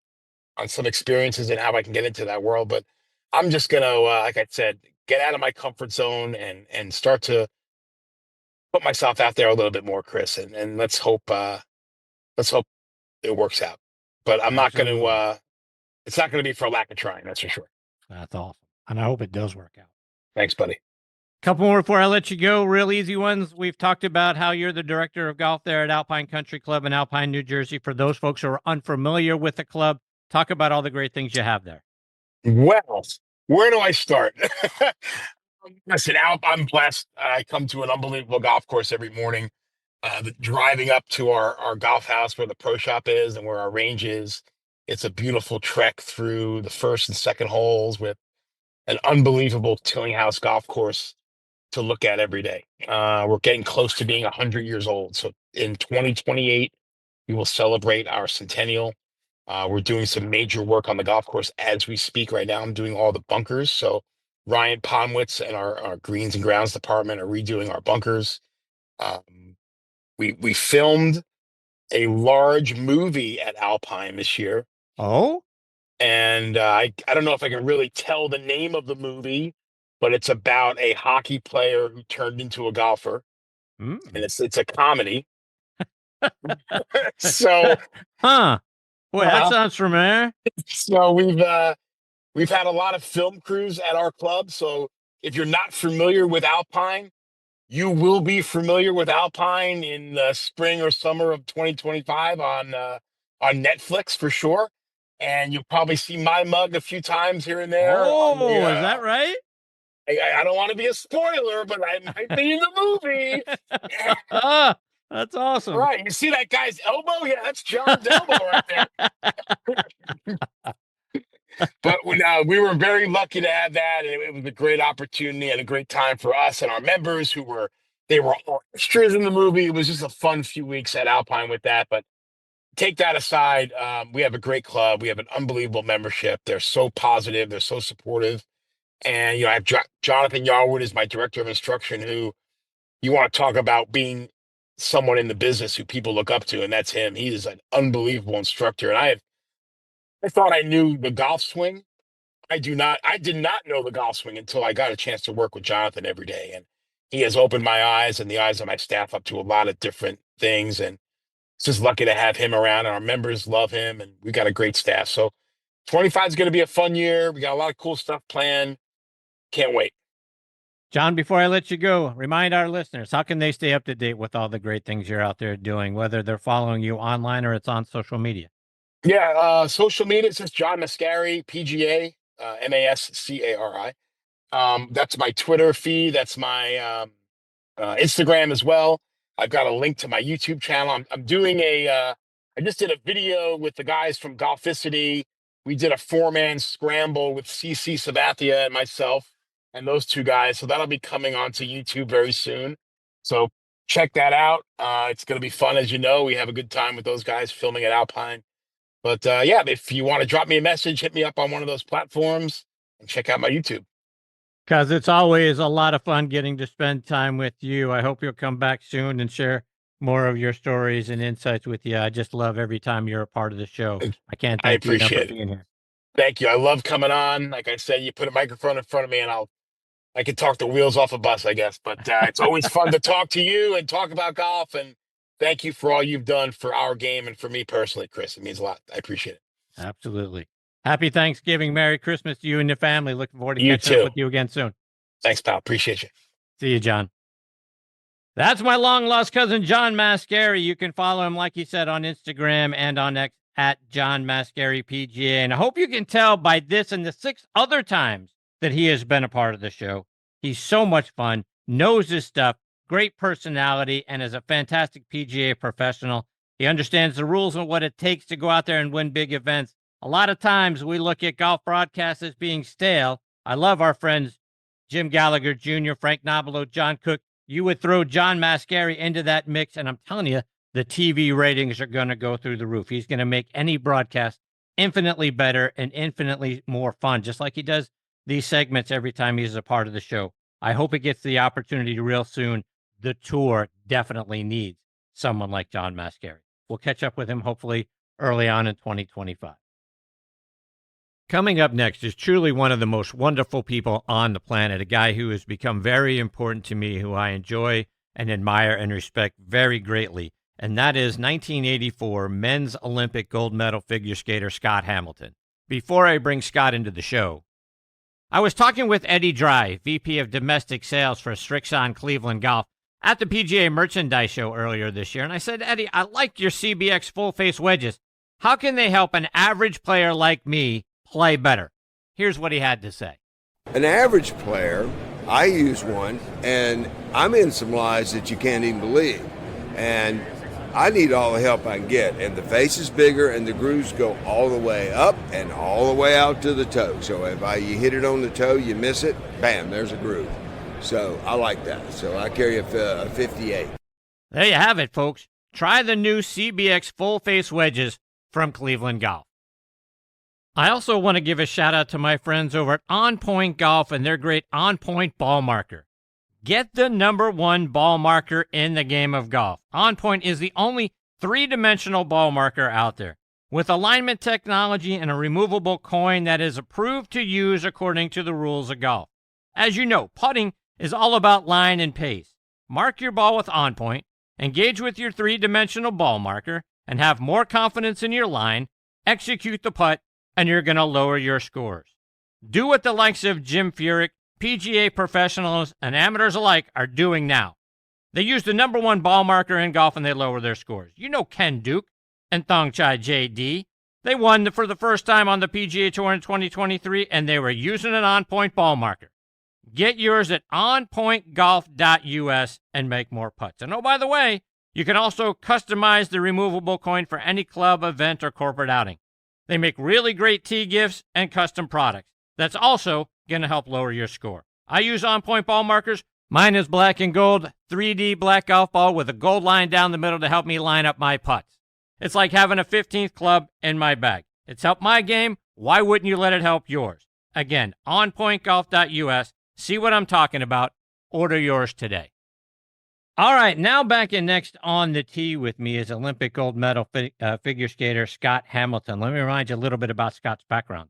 some experiences and how I can get into that world. But I'm just gonna, like I said, get out of my comfort zone and start to put myself out there a little bit more, Chris. And let's hope it works out. But I'm not going to, it's not going to be for lack of trying. That's for sure. That's awesome. And I hope it does work out. Thanks, buddy. Couple more before I let you go. Real easy ones. We've talked about how you're the director of golf there at Alpine Country Club in Alpine, New Jersey. For those folks who are unfamiliar with the club, talk about all the great things you have there. Well, where do I start? Listen, I'm blessed. I come to an unbelievable golf course every morning. Driving up to our golf house where the pro shop is and where our range is, it's a beautiful trek through the first and second holes with an unbelievable Tillinghast golf course to look at every day. We're getting close to being 100 years old. So in 2028, we will celebrate our centennial. We're doing some major work on the golf course as we speak right now. I'm doing all the bunkers. So Ryan Ponwitz and our greens and grounds department are redoing our bunkers. We filmed a large movie at Alpine this year. Oh? And I don't know if I can really tell the name of the movie, but it's about a hockey player who turned into a golfer. And it's a comedy. So Boy, that sounds familiar. So we've had a lot of film crews at our club. So if you're not familiar with Alpine, you will be familiar with Alpine in the spring or summer of 2025 on Netflix for sure. And you'll probably see my mug a few times here and there. Oh, is that right? I don't want to be a spoiler, but I might be in the movie. That's awesome. Right. You see that guy's elbow? Yeah, that's John's elbow right there. But we were very lucky to have that. And it was a great opportunity and a great time for us and our members they were all extras in the movie. It was just a fun few weeks at Alpine with that. But take that aside, we have a great club. We have an unbelievable membership. They're so positive. They're so supportive. And, I have Jonathan Yarwood is my director of instruction, who you want to talk about being someone in the business who people look up to, and that's him. He is an unbelievable instructor. And I thought I knew the golf swing. I did not know the golf swing until I got a chance to work with Jonathan every day. And he has opened my eyes and the eyes of my staff up to a lot of different things. And it's just lucky to have him around, and our members love him, and we got a great staff. So 25 is going to be a fun year. We got a lot of cool stuff planned. Can't wait. John, before I let you go, remind our listeners, how can they stay up to date with all the great things you're out there doing, whether they're following you online or it's on social media? Yeah, social media, it's just John Mascari, PGA, Mascari. That's my Twitter feed. That's my Instagram as well. I've got a link to my YouTube channel. I'm doing I just did a video with the guys from Golficity. We did a 4-man scramble with CC Sabathia and myself and those two guys. So that'll be coming onto YouTube very soon. So check that out. It's going to be fun. As you know, we have a good time with those guys filming at Alpine. But yeah, if you want to drop me a message, hit me up on one of those platforms and check out my YouTube. Because it's always a lot of fun getting to spend time with you. I hope you'll come back soon and share more of your stories and insights with you. I just love every time you're a part of the show. I can't thank you enough for being here. Thank you. I love coming on. Like I said, you put a microphone in front of me and I can talk the wheels off a bus, I guess. But it's always fun to talk to you and talk about golf. And thank you for all you've done for our game and for me personally, Chris. It means a lot. I appreciate it. Absolutely. Happy Thanksgiving. Merry Christmas to you and your family. Looking forward to catching up with you again soon. Thanks, pal. Appreciate you. See you, John. That's my long-lost cousin, John Mascari. You can follow him, like he said, on Instagram and on X at John Mascari PGA. And I hope you can tell by this and the 6 other times that he has been a part of the show. He's so much fun, knows his stuff, great personality, and is a fantastic PGA professional. He understands the rules and what it takes to go out there and win big events. A lot of times we look at golf broadcasts as being stale. I love our friends Jim Gallagher Jr., Frank Nobilo, John Cook. You would throw John Mascari into that mix, and I'm telling you, the TV ratings are going to go through the roof. He's going to make any broadcast infinitely better and infinitely more fun, just like he does these segments every time he's a part of the show. I hope it gets the opportunity real soon. The tour definitely needs someone like John Mascari. We'll catch up with him hopefully early on in 2025. Coming up next is truly one of the most wonderful people on the planet, a guy who has become very important to me, who I enjoy and admire and respect very greatly, and that is 1984 men's Olympic gold medal figure skater Scott Hamilton. Before I bring Scott into the show, I was talking with Eddie Dry, VP of Domestic Sales for Strixon Cleveland Golf, at the PGA Merchandise Show earlier this year, and I said, Eddie, I like your CBX full-face wedges. How can they help an average player like me play better? Here's what he had to say. An average player I use one, and I'm in some lies that you can't even believe. And I need all the help I can get. And the face is bigger, and the grooves go all the way up and all the way out to the toe. So if you hit it on the toe, you miss it, bam, there's a groove. So I like that. So I carry a 58. There you have it, folks. Try the new CBX full-face wedges from Cleveland Golf. I also want to give a shout-out to my friends over at On Point Golf and their great On Point ball marker. Get the #1 ball marker in the game of golf. On Point is the only three-dimensional ball marker out there, with alignment technology and a removable coin that is approved to use according to the rules of golf. As you know, putting is all about line and pace. Mark your ball with On Point, engage with your three-dimensional ball marker, and have more confidence in your line, execute the putt, and you're going to lower your scores. Do what the likes of Jim Furyk, PGA professionals, and amateurs alike are doing now. They use the #1 ball marker in golf and they lower their scores. You know Ken Duke and Thongchai JD. They won for the first time on the PGA Tour in 2023, and they were using an On Point ball marker. Get yours at onpointgolf.us and make more putts. And oh, by the way, you can also customize the removable coin for any club, event, or corporate outing. They make really great tee gifts and custom products. That's also going to help lower your score. I use On Point ball markers. Mine is black and gold, 3D black golf ball with a gold line down the middle to help me line up my putts. It's like having a 15th club in my bag. It's helped my game. Why wouldn't you let it help yours? Again, onpointgolf.us. See what I'm talking about. Order yours today. All right, now back in next on the tee with me is Olympic gold medal figure skater Scott Hamilton. Let me remind you a little bit about Scott's background.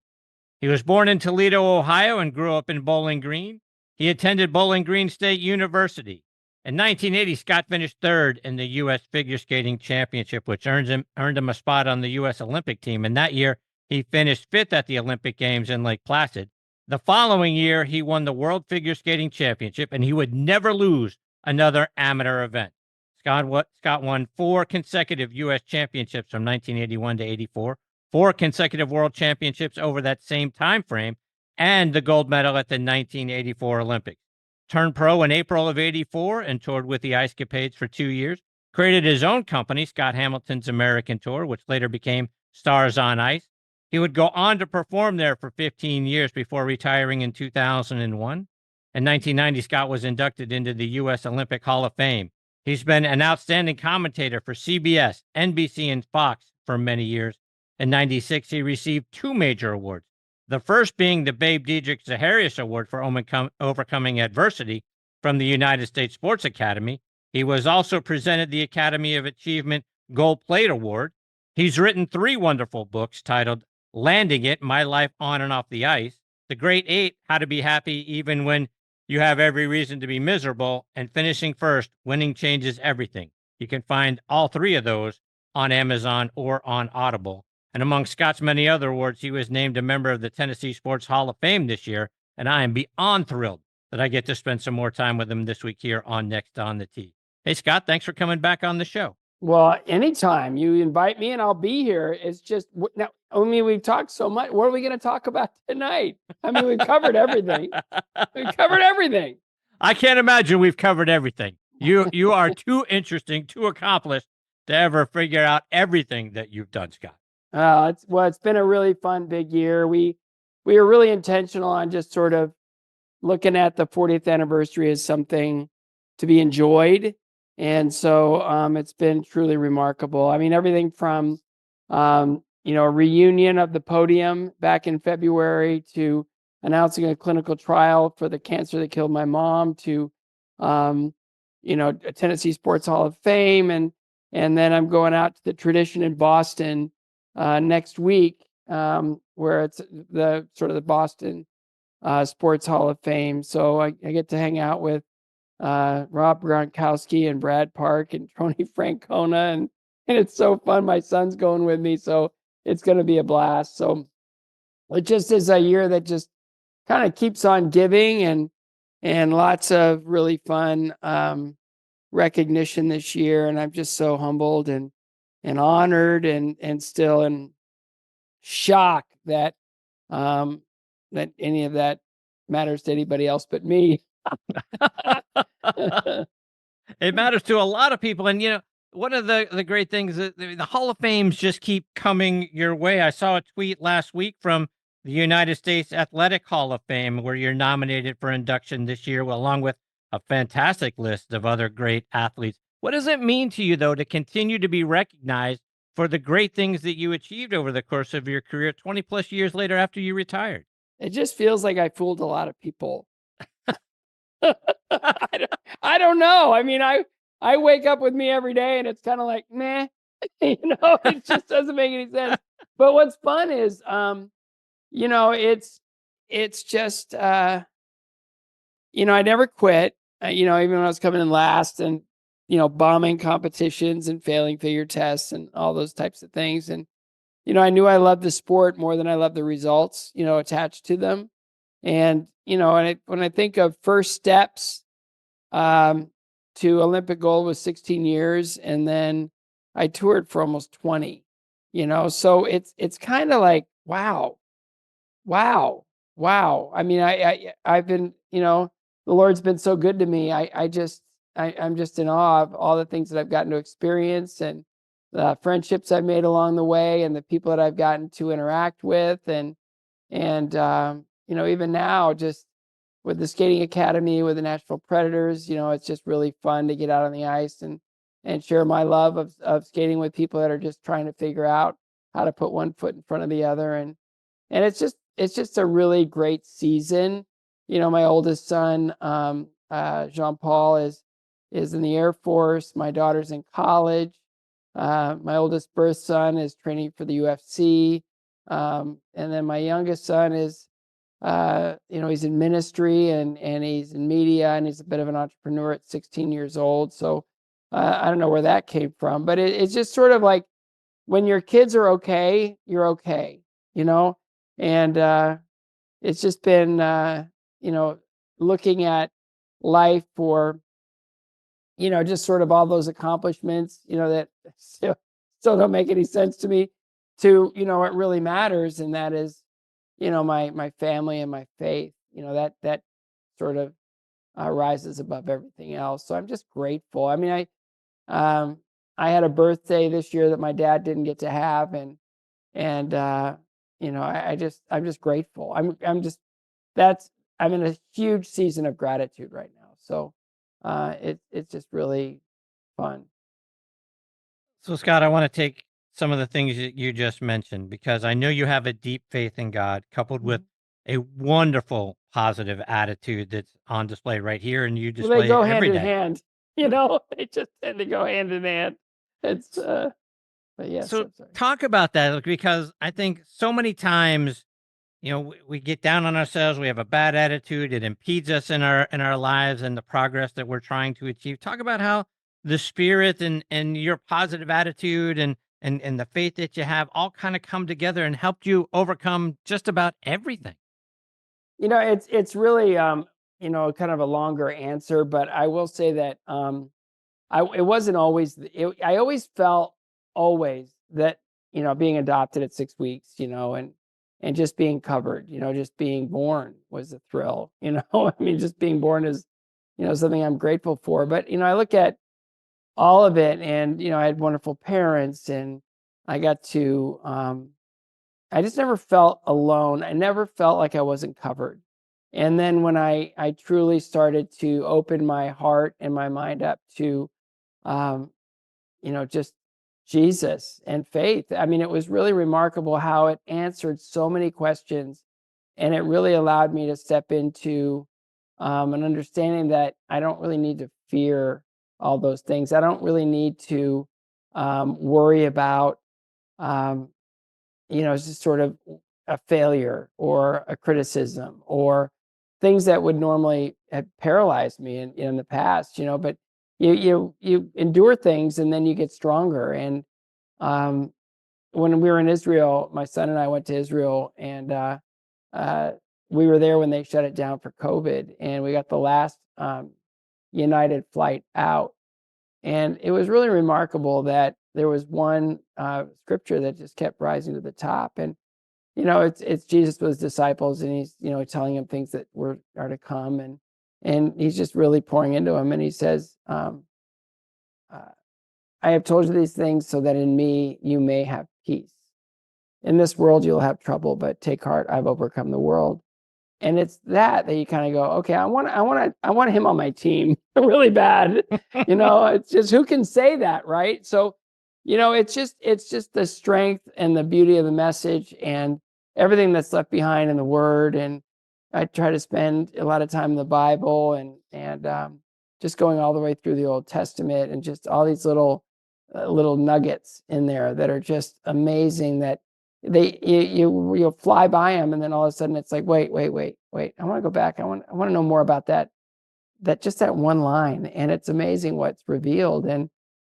He was born in Toledo, Ohio, and grew up in Bowling Green. He attended Bowling Green State University. In 1980, Scott finished third in the U.S. Figure Skating Championship, which earned him a spot on the U.S. Olympic team. And that year, he finished fifth at the Olympic Games in Lake Placid. The following year, he won the World Figure Skating Championship, and he would never lose another amateur event. Scott won 4 consecutive U.S. championships from 1981 to 84, 4 consecutive world championships over that same time frame, and the gold medal at the 1984 Olympics. Turned pro in April of 84 and toured with the Ice Capades for 2 years. Created his own company, Scott Hamilton's American Tour, which later became Stars on Ice. He would go on to perform there for 15 years before retiring in 2001. In 1990, Scott was inducted into the U.S. Olympic Hall of Fame. He's been an outstanding commentator for CBS, NBC, and Fox for many years. In 96, he received 2 major awards, the first being the Babe Diedrich Zaharias Award for overcoming adversity from the United States Sports Academy. He was also presented the Academy of Achievement Gold Plate Award. He's written 3 wonderful books titled Landing It, My Life on and Off the Ice, The Great 8, How to Be Happy Even When You Have Every Reason to Be Miserable, and Finishing First, Winning Changes Everything. You can find all 3 of those on Amazon or on Audible. And among Scott's many other awards, he was named a member of the Tennessee Sports Hall of Fame this year, and I am beyond thrilled that I get to spend some more time with him this week here on Next on the Tee. Hey, Scott, thanks for coming back on the show. Well, anytime you invite me and I'll be here. It's just, now, I mean, we've talked so much. What are we going to talk about tonight? I mean, we've covered everything. We've covered everything. I can't imagine we've covered everything. You are too interesting, too accomplished to ever figure out everything that you've done, Scott. It's been a really fun big year. We were really intentional on just sort of looking at the 40th anniversary as something to be enjoyed. And so it's been truly remarkable. I mean, everything from, a reunion of the podium back in February to announcing a clinical trial for the cancer that killed my mom to, a Tennessee Sports Hall of Fame. And then I'm going out to the Tradition in Boston next week, where it's the Boston Sports Hall of Fame. So I get to hang out with Rob Gronkowski and Brad Park and Tony Francona, and it's so fun. My son's going with me, so it's going to be a blast. So it just is a year that just kind of keeps on giving, and lots of really fun recognition this year. And I'm just so humbled and honored and still in shock that any of that matters to anybody else but me. It matters to a lot of people. And, one of the great things that the Hall of Fames just keep coming your way. I saw a tweet last week from the United States Athletic Hall of Fame where you're nominated for induction this year, along with a fantastic list of other great athletes. What does it mean to you, though, to continue to be recognized for the great things that you achieved over the course of your career 20 plus years later after you retired? It just feels like I fooled a lot of people. I don't know. I mean, I wake up with me every day and it's kind of like, meh, it just doesn't make any sense. But what's fun is, it's just, I never quit, even when I was coming in last and, bombing competitions and failing figure tests and all those types of things. And, I knew I loved the sport more than I loved the results, attached to them. And, when I think of first steps, to Olympic gold was 16 years. And then I toured for almost 20, so it's kind of like, wow. I mean, I've been, the Lord's been so good to me. I'm just in awe of all the things that I've gotten to experience and the friendships I've made along the way and the people that I've gotten to interact with. And even now, just with the skating academy, with the Nashville Predators, it's just really fun to get out on the ice and share my love of skating with people that are just trying to figure out how to put one foot in front of the other. And it's just a really great season. My oldest son, Jean-Paul, is in the Air Force. My daughter's in college. My oldest birth son is training for the UFC. And then my youngest son is, he's in ministry and he's in media and he's a bit of an entrepreneur at 16 years old. So I don't know where that came from, but it's just sort of like when your kids are okay, you're okay, and it's just been, looking at life for, just sort of all those accomplishments, that still don't make any sense to me to, what really matters. And that is, my family and my faith, that sort of rises above everything else. So I'm just grateful. I mean, I had a birthday this year that my dad didn't get to have. And I'm just grateful. I'm in a huge season of gratitude right now. So it's just really fun. So, Scott, I want to take some of the things that you just mentioned, because I know you have a deep faith in God coupled with a wonderful positive attitude that's on display right here. And you display they go it every hand day. in hand, they just tend to go hand in hand. It's, but yes. So talk about that, because I think so many times, we get down on ourselves. We have a bad attitude. It impedes us in our lives and the progress that we're trying to achieve. Talk about how the spirit and your positive attitude and the faith that you have all kind of come together and helped you overcome just about everything. It's really, kind of a longer answer, but I will say that, it wasn't always, I always felt that, being adopted at 6 weeks, and just being covered, just being born was a thrill, I mean, just being born is, something I'm grateful for. But, I look at all of it and, I had wonderful parents and I got to, I just never felt alone. I never felt like I wasn't covered. And then when I truly started to open my heart and my mind up to, just Jesus and faith. I mean, it was really remarkable how it answered so many questions, and it really allowed me to step into an understanding that I don't really need to fear all those things. I don't really need to worry about, it's just sort of a failure or a criticism or things that would normally have paralyzed me in the past, but you endure things and then you get stronger. And when we were in Israel, my son and I went to Israel, and we were there when they shut it down for COVID, and we got the last United flight out. And it was really remarkable that there was one scripture that just kept rising to the top. And, it's Jesus with his disciples, and he's, telling them things that are to come. And and he's just really pouring into him. And he says, I have told you these things so that in me you may have peace. In this world you'll have trouble, but take heart, I've overcome the world. And it's that you kind of go, okay, I want him on my team really bad. It's just, who can say that, right? So, it's just the strength and the beauty of the message and everything that's left behind in the Word. And I try to spend a lot of time in the Bible and just going all the way through the Old Testament, and just all these little nuggets in there that are just amazing, that you'll fly by them, and then all of a sudden it's like, wait, I want to go back. I want to know more about that just that one line. And it's amazing what's revealed. And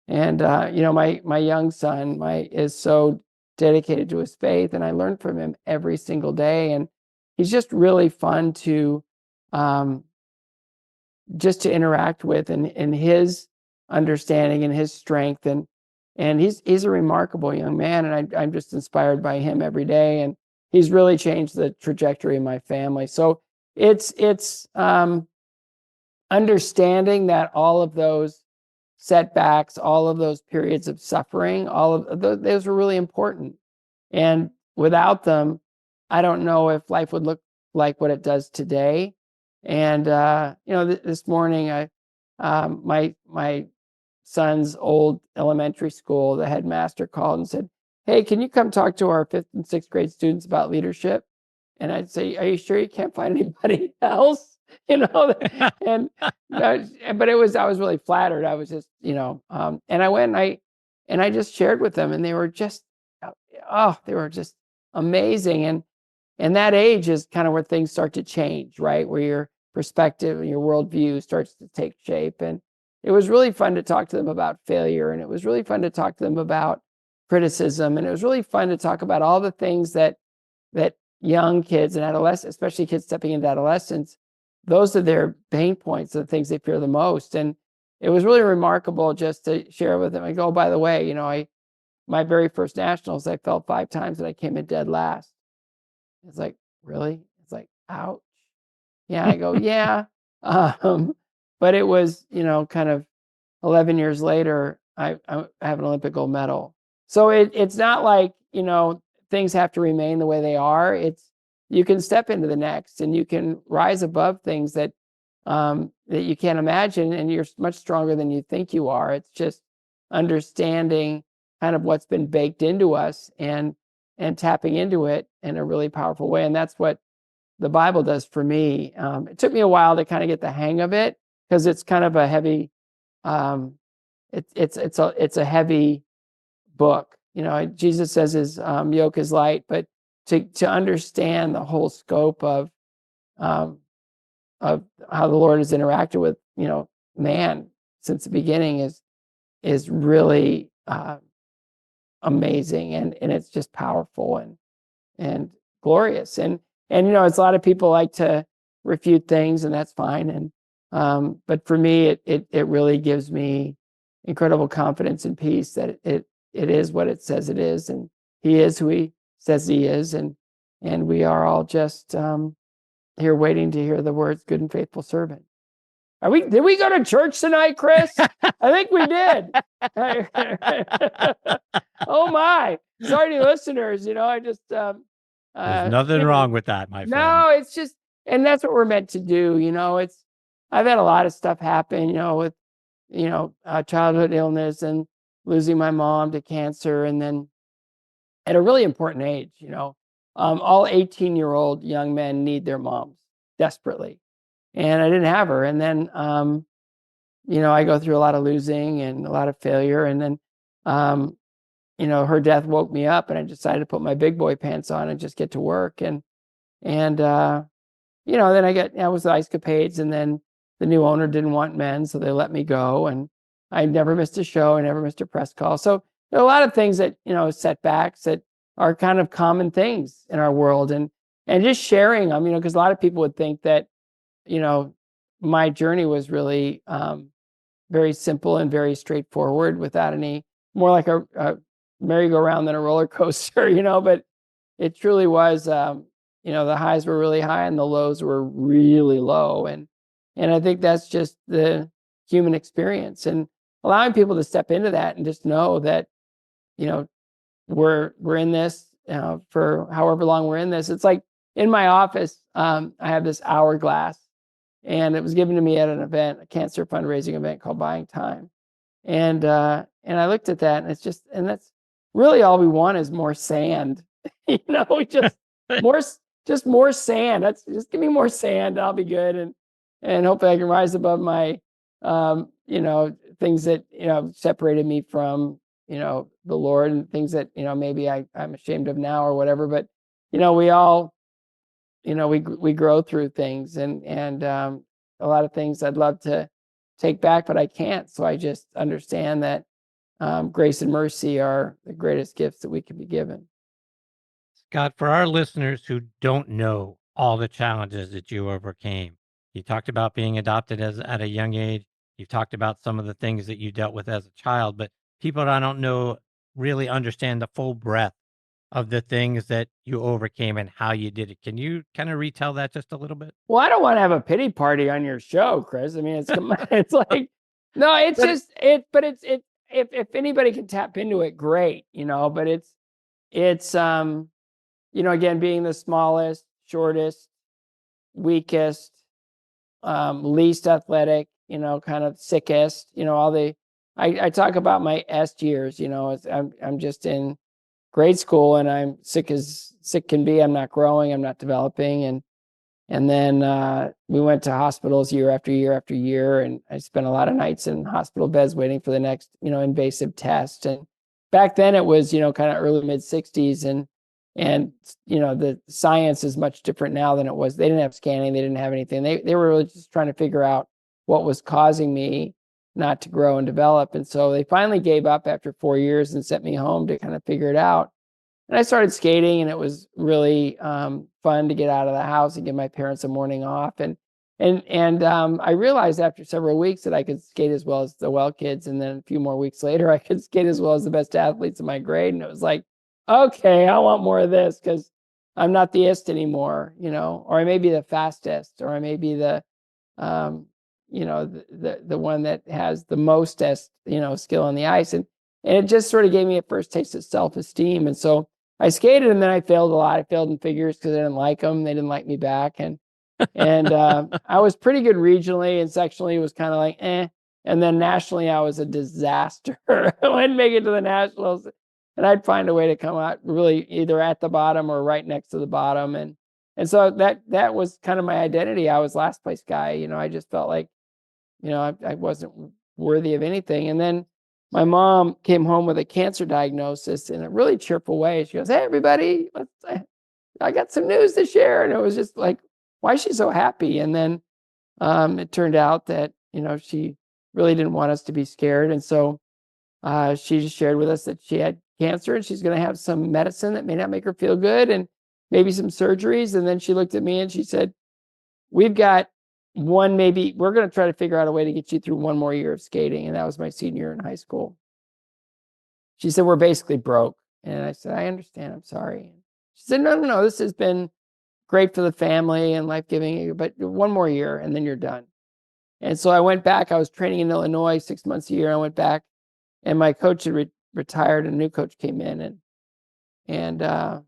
my young son is so dedicated to his faith, and I learn from him every single day. And he's just really fun to just to interact with, and his understanding and his strength, and he's a remarkable young man, and I'm just inspired by him every day. And he's really changed the trajectory of my family. So it's understanding that all of those setbacks, all of those periods of suffering, all of those were really important. And without them, I don't know if life would look like what it does today. And this morning, my son's old elementary school, the headmaster called and said, "Hey, can you come talk to our 5th and 6th grade students about leadership?" And I'd say, "Are you sure you can't find anybody else?" And but I was really flattered. I was just, and I went and I just shared with them, and they were just, they were just amazing. And that age is kind of where things start to change, right? Where your perspective and your worldview starts to take shape. And it was really fun to talk to them about failure. And it was really fun to talk to them about criticism. And it was really fun to talk about all the things that young kids and adolescents, especially kids stepping into adolescence, those are their pain points, the things they fear the most. And it was really remarkable just to share with them. I go, "Oh, by the way, my very first nationals, I fell 5 times and I came in dead last." It's like, "Really?" It's like, "Ouch." Yeah, I go, "Yeah." But it was, kind of 11 years later, I have an Olympic gold medal. So it's not like, things have to remain the way they are. You can step into the next, and you can rise above things that you can't imagine, and you're much stronger than you think you are. It's just understanding kind of what's been baked into us and tapping into it in a really powerful way. And that's what the Bible does for me. It took me a while to kind of get the hang of it, because it's kind of a heavy, it's a heavy book. Jesus says his yoke is light, but to understand the whole scope of how the Lord has interacted with man since the beginning is really amazing, and it's just powerful and glorious. And it's a lot of people like to refute things, and that's fine. And but for me, it really gives me incredible confidence and peace that it is what it says it is, and He is who He says He is, and we are all just here waiting to hear the words, "Good and faithful servant." Did we go to church tonight, Chris? I think we did. Oh my! Sorry to listeners. I just there's nothing wrong with that, my friend. No, it's just, and that's what we're meant to do. I've had a lot of stuff happen. with childhood illness and losing my mom to cancer, and then at a really important age. All 18-year-old young men need their moms desperately. And I didn't have her. And then, I go through a lot of losing and a lot of failure. And then, her death woke me up, and I decided to put my big boy pants on and just get to work. And then I was the Ice Capades, and then the new owner didn't want men, so they let me go. And I never missed a show. I never missed a press call. So there are a lot of things that, setbacks that are kind of common things in our world, and just sharing them, because a lot of people would think that, my journey was really very simple and very straightforward, without any more like a merry-go-round than a roller coaster, but it truly was, the highs were really high and the lows were really low. And And I think that's just the human experience, and allowing people to step into that and just know that, we're in this for however long we're in this. It's like in my office, I have this hourglass, and it was given to me at an event, a cancer fundraising event called Buying Time. And I looked at that, and and that's really all we want is more sand. Just more sand. Just give me more sand. I'll be good. And hopefully I can rise above my, things that, separated me from, the Lord, and things that, maybe I'm ashamed of now or whatever. But, we all, we grow through things, and a lot of things I'd love to take back, but I can't. So I just understand that grace and mercy are the greatest gifts that we can be given. Scott, for our listeners who don't know all the challenges that you overcame, you talked about being adopted at a young age. You've talked about some of the things that you dealt with as a child, but people that I don't know really understand the full breadth of the things that you overcame and how you did it. Can you kind of retell that just a little bit? Well, I don't want to have a pity party on your show, Chris. I mean, it's like, no, it's but if anybody can tap into it, great, but it's again, being the smallest, shortest, weakest, least athletic, kind of sickest, I talk about my S years, I'm just in grade school, and I'm sick as sick can be. I'm not growing, I'm not developing. And then we went to hospitals year after year after year, and I spent a lot of nights in hospital beds waiting for the next, invasive test. And back then it was, kind of early mid 60s, and the science is much different now than it was. They didn't have scanning, they didn't have anything. They were really just trying to figure out what was causing me not to grow and develop. And so they finally gave up after 4 years and sent me home to kind of figure it out. And I started skating, and it was really fun to get out of the house and give my parents a morning off. And I realized after several weeks that I could skate as well as the well kids. And then a few more weeks later, I could skate as well as the best athletes in my grade. And it was like, okay, I want more of this, because I'm not the ist anymore, or I may be the fastest, or I may be the one that has the mostest, skill on the ice. And it just sort of gave me a first taste of self-esteem. And so I skated, and then I failed a lot. I failed in figures because I didn't like them. They didn't like me back. And I was pretty good regionally, and sectionally was kind of like, eh. And then nationally, I was a disaster. I wouldn't make it to the nationals, and I'd find a way to come out really either at the bottom or right next to the bottom. And so that was kind of my identity. I was last place guy. I just felt like, I wasn't worthy of anything. And then my mom came home with a cancer diagnosis in a really cheerful way. She goes, "Hey, everybody, I got some news to share." And it was just like, why is she so happy? And then it turned out that, she really didn't want us to be scared. And so she just shared with us that she had cancer, and she's going to have some medicine that may not make her feel good, and maybe some surgeries. And then she looked at me and she said, "We've got we're going to try to figure out a way to get you through one more year of skating." And that was my senior year in high school. She said, "We're basically broke." And I said, "I understand. I'm sorry." She said, No. This has been great for the family and life-giving, but one more year and then you're done." And so I went back. I was training in Illinois 6 months a year. I went back, and my coach had retired, and a new coach came in, and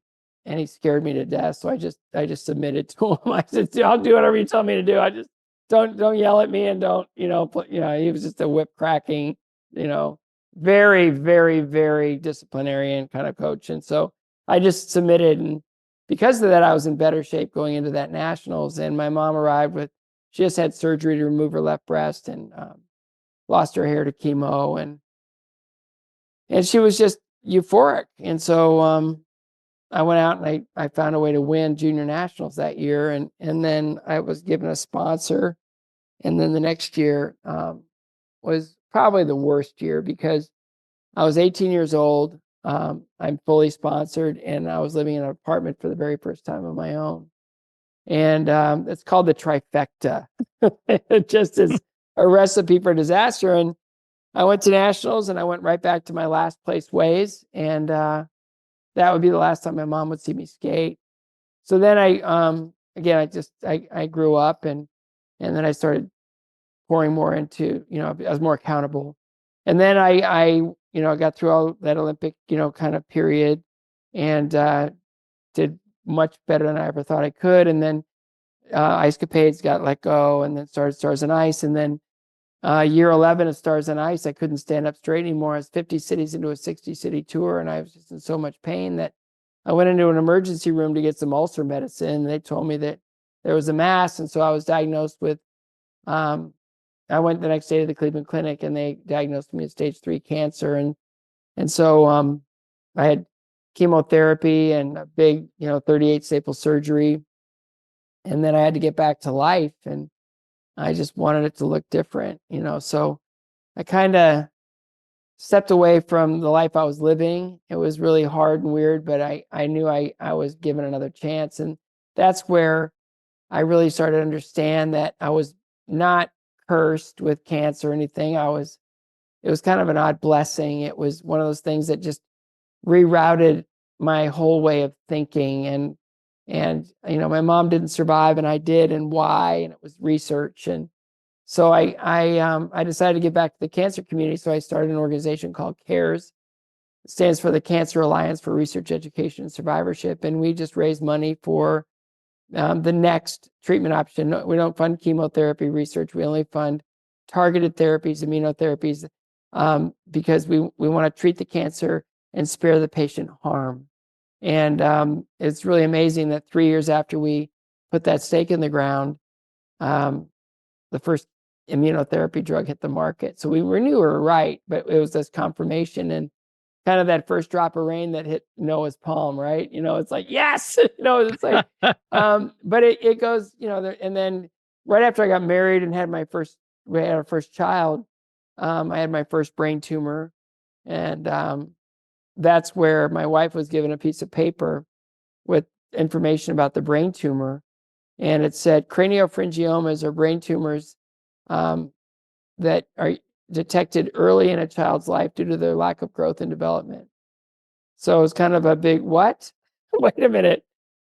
he scared me to death. So I just submitted to him. I said, "I'll do whatever you tell me to do. I just don't yell at me, and don't, he was just a whip cracking, very, very, very disciplinarian kind of coach." And so I just submitted, and because of that, I was in better shape going into that nationals. And my mom arrived she just had surgery to remove her left breast, and lost her hair to chemo, and she was just euphoric. And so I went out, and I found a way to win junior nationals that year. And then I was given a sponsor. And then the next year was probably the worst year, because I was 18 years old. I'm fully sponsored, and I was living in an apartment for the very first time on my own. And it's called the trifecta. It just is a recipe for disaster. And I went to nationals, and I went right back to my last place ways. And that would be the last time my mom would see me skate. So then I grew up, and And then I started pouring more into, I was more accountable. And then I got through all that Olympic, kind of period, and did much better than I ever thought I could. And then Ice Capades got let go, and then started Stars and Ice. And then year 11 of Stars and Ice, I couldn't stand up straight anymore. I was 50 cities into a 60-city tour, and I was just in so much pain that I went into an emergency room to get some ulcer medicine. They told me that there was a mass, and so I was diagnosed with, I went the next day to the Cleveland Clinic, and they diagnosed me with stage 3 cancer. And so I had chemotherapy and a big, 38 staple surgery. And then I had to get back to life, and I just wanted it to look different, so I kind of stepped away from the life I was living. It was really hard and weird, but I knew I was given another chance. And that's where I really started to understand that I was not cursed with cancer or anything. It was kind of an odd blessing. It was one of those things that just rerouted my whole way of thinking. And my mom didn't survive, and I did, and why? And it was research. And so I decided to give back to the cancer community. So I started an organization called CARES. It stands for the Cancer Alliance for Research, Education, and Survivorship. And we just raise money for the next treatment option. We don't fund chemotherapy research. We only fund targeted therapies, immunotherapies, because we want to treat the cancer and spare the patient harm. And it's really amazing that 3 years after we put that stake in the ground, the first immunotherapy drug hit the market. So we knew we were right, but it was this confirmation and kind of that first drop of rain that hit Noah's palm, right? It's like, yes, it's like, but it goes, and then right after I got married and we had our first child, I had my first brain tumor. And that's where my wife was given a piece of paper with information about the brain tumor. And it said craniopharyngiomas are brain tumors that are detected early in a child's life due to their lack of growth and development. So it was kind of a big, what? Wait a minute.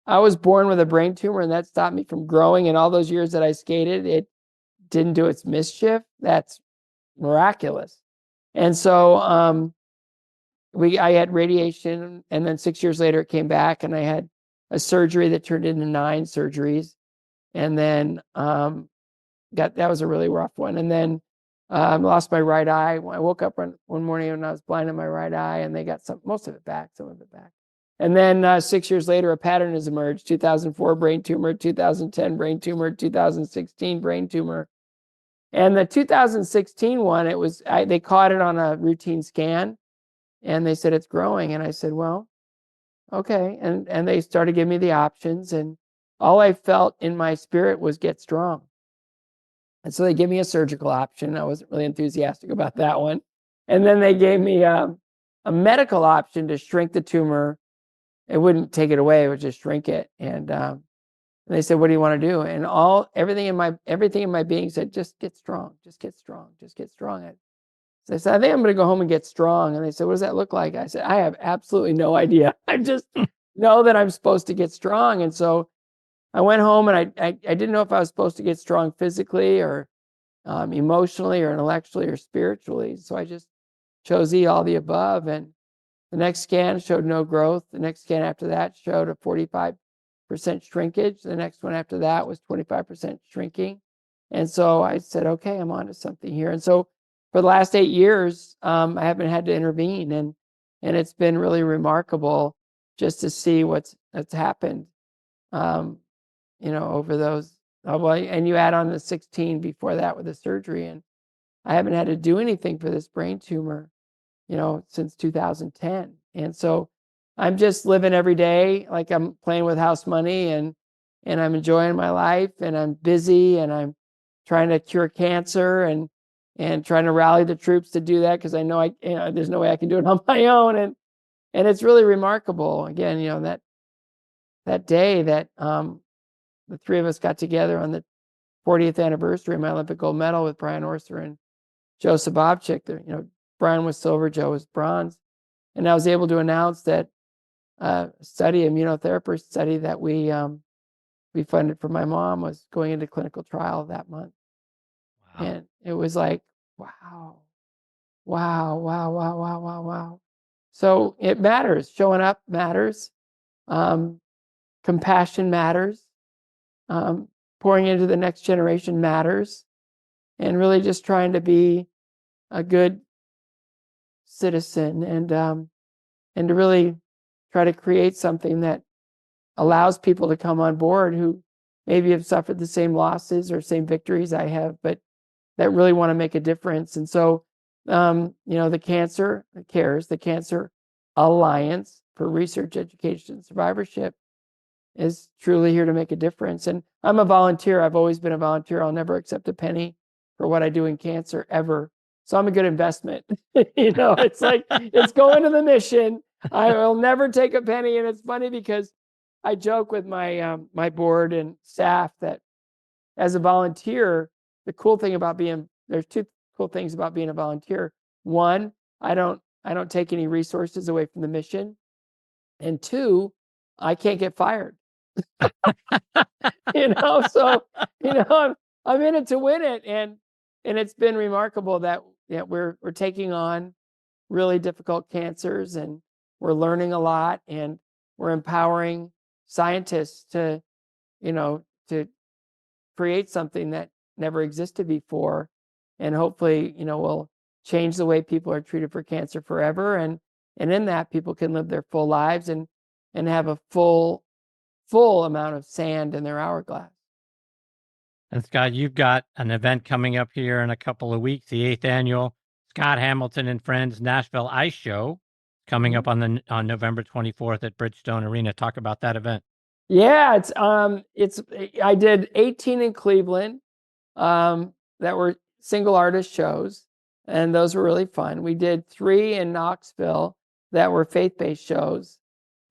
I was born with a brain tumor, and that stopped me from growing. And all those years that I skated, it didn't do its mischief. That's miraculous. And so I had radiation, and then 6 years later it came back, and I had a surgery that turned into 9 surgeries. And then that was a really rough one. And then lost my right eye. I woke up one morning and I was blind in my right eye, and they got most of it back, some of it back. And then 6 years later, a pattern has emerged. 2004 brain tumor, 2010 brain tumor, 2016 brain tumor. And the 2016 one, they caught it on a routine scan, and they said it's growing. And I said, well, okay. And they started giving me the options, and all I felt in my spirit was get strong. And so they gave me a surgical option. I wasn't really enthusiastic about that one. And then they gave me a medical option to shrink the tumor. It wouldn't take it away; it would just shrink it. And they said, "What do you want to do?" And everything in my being said, "Just get strong. Just get strong. Just get strong." So I said, "I think I'm going to go home and get strong." And they said, "What does that look like?" I said, "I have absolutely no idea. I just know that I'm supposed to get strong." And so I went home, and I didn't know if I was supposed to get strong physically or emotionally or intellectually or spiritually. So I just chose all the above. And the next scan showed no growth. The next scan after that showed a 45% shrinkage. The next one after that was 25% shrinking. And so I said, okay, I'm onto something here. And so for the last 8 years, I haven't had to intervene. And it's been really remarkable just to see what's happened. Over those, and you add on the 16 before that with the surgery, and I haven't had to do anything for this brain tumor, since 2010. And so I'm just living every day like I'm playing with house money, and I'm enjoying my life, and I'm busy, and I'm trying to cure cancer and trying to rally the troops to do that, because I know there's no way I can do it on my own. And it's really remarkable. Again, that day that the three of us got together on the 40th anniversary of my Olympic gold medal with Brian Orser and Joe Sabovchik. Brian was silver, Joe was bronze. And I was able to announce that immunotherapy study that we we funded for my mom was going into clinical trial that month. Wow. And it was like, wow. So it matters. Showing up matters. Compassion matters. Pouring into the next generation matters. And really just trying to be a good citizen and to really try to create something that allows people to come on board who maybe have suffered the same losses or same victories I have, but that really want to make a difference. And so, the Cancer Alliance for Research, Education, and Survivorship is truly here to make a difference. And I'm a volunteer. I've always been a volunteer. I'll never accept a penny for what I do in cancer ever. So I'm a good investment. It's like, it's going to the mission. I will never take a penny. And it's funny because I joke with my my board and staff that as a volunteer, there's two cool things about being a volunteer. One, I don't take any resources away from the mission. And two, I can't get fired. So I'm in it to win it. And it's been remarkable that we're taking on really difficult cancers, and we're learning a lot, and we're empowering scientists to create something that never existed before, and hopefully will change the way people are treated for cancer forever, and in that people can live their full lives and have a full amount of sand in their hourglass. And Scott, you've got an event coming up here in a couple of weeks, the 8th annual Scott Hamilton and Friends Nashville Ice Show, coming up on November 24th at Bridgestone Arena. Talk about that event. Yeah, I did 18 in Cleveland that were single artist shows, and those were really fun. We did 3 in Knoxville that were faith-based shows.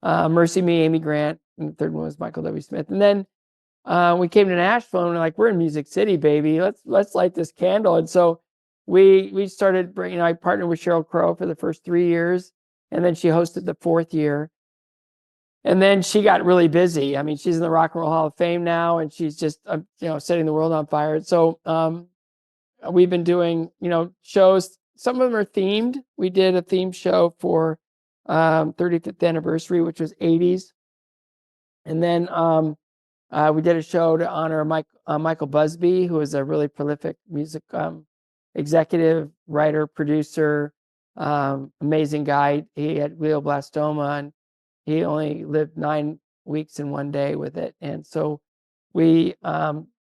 Mercy Me, Amy Grant, and the third one was Michael W. Smith. And then we came to Nashville, and we're like, we're in Music City, baby. Let's light this candle. And so we started bringing. I partnered with Sheryl Crow for the first 3 years, and then she hosted the 4th year. And then she got really busy. I mean, she's in the Rock and Roll Hall of Fame now, and she's just setting the world on fire. So we've been doing shows. Some of them are themed. We did a themed show for 35th anniversary, which was 80s. And then we did a show to honor Michael Busby, who is a really prolific music executive, writer, producer, amazing guy. He had glioblastoma, and he only lived 9 weeks and 1 day with it. And so we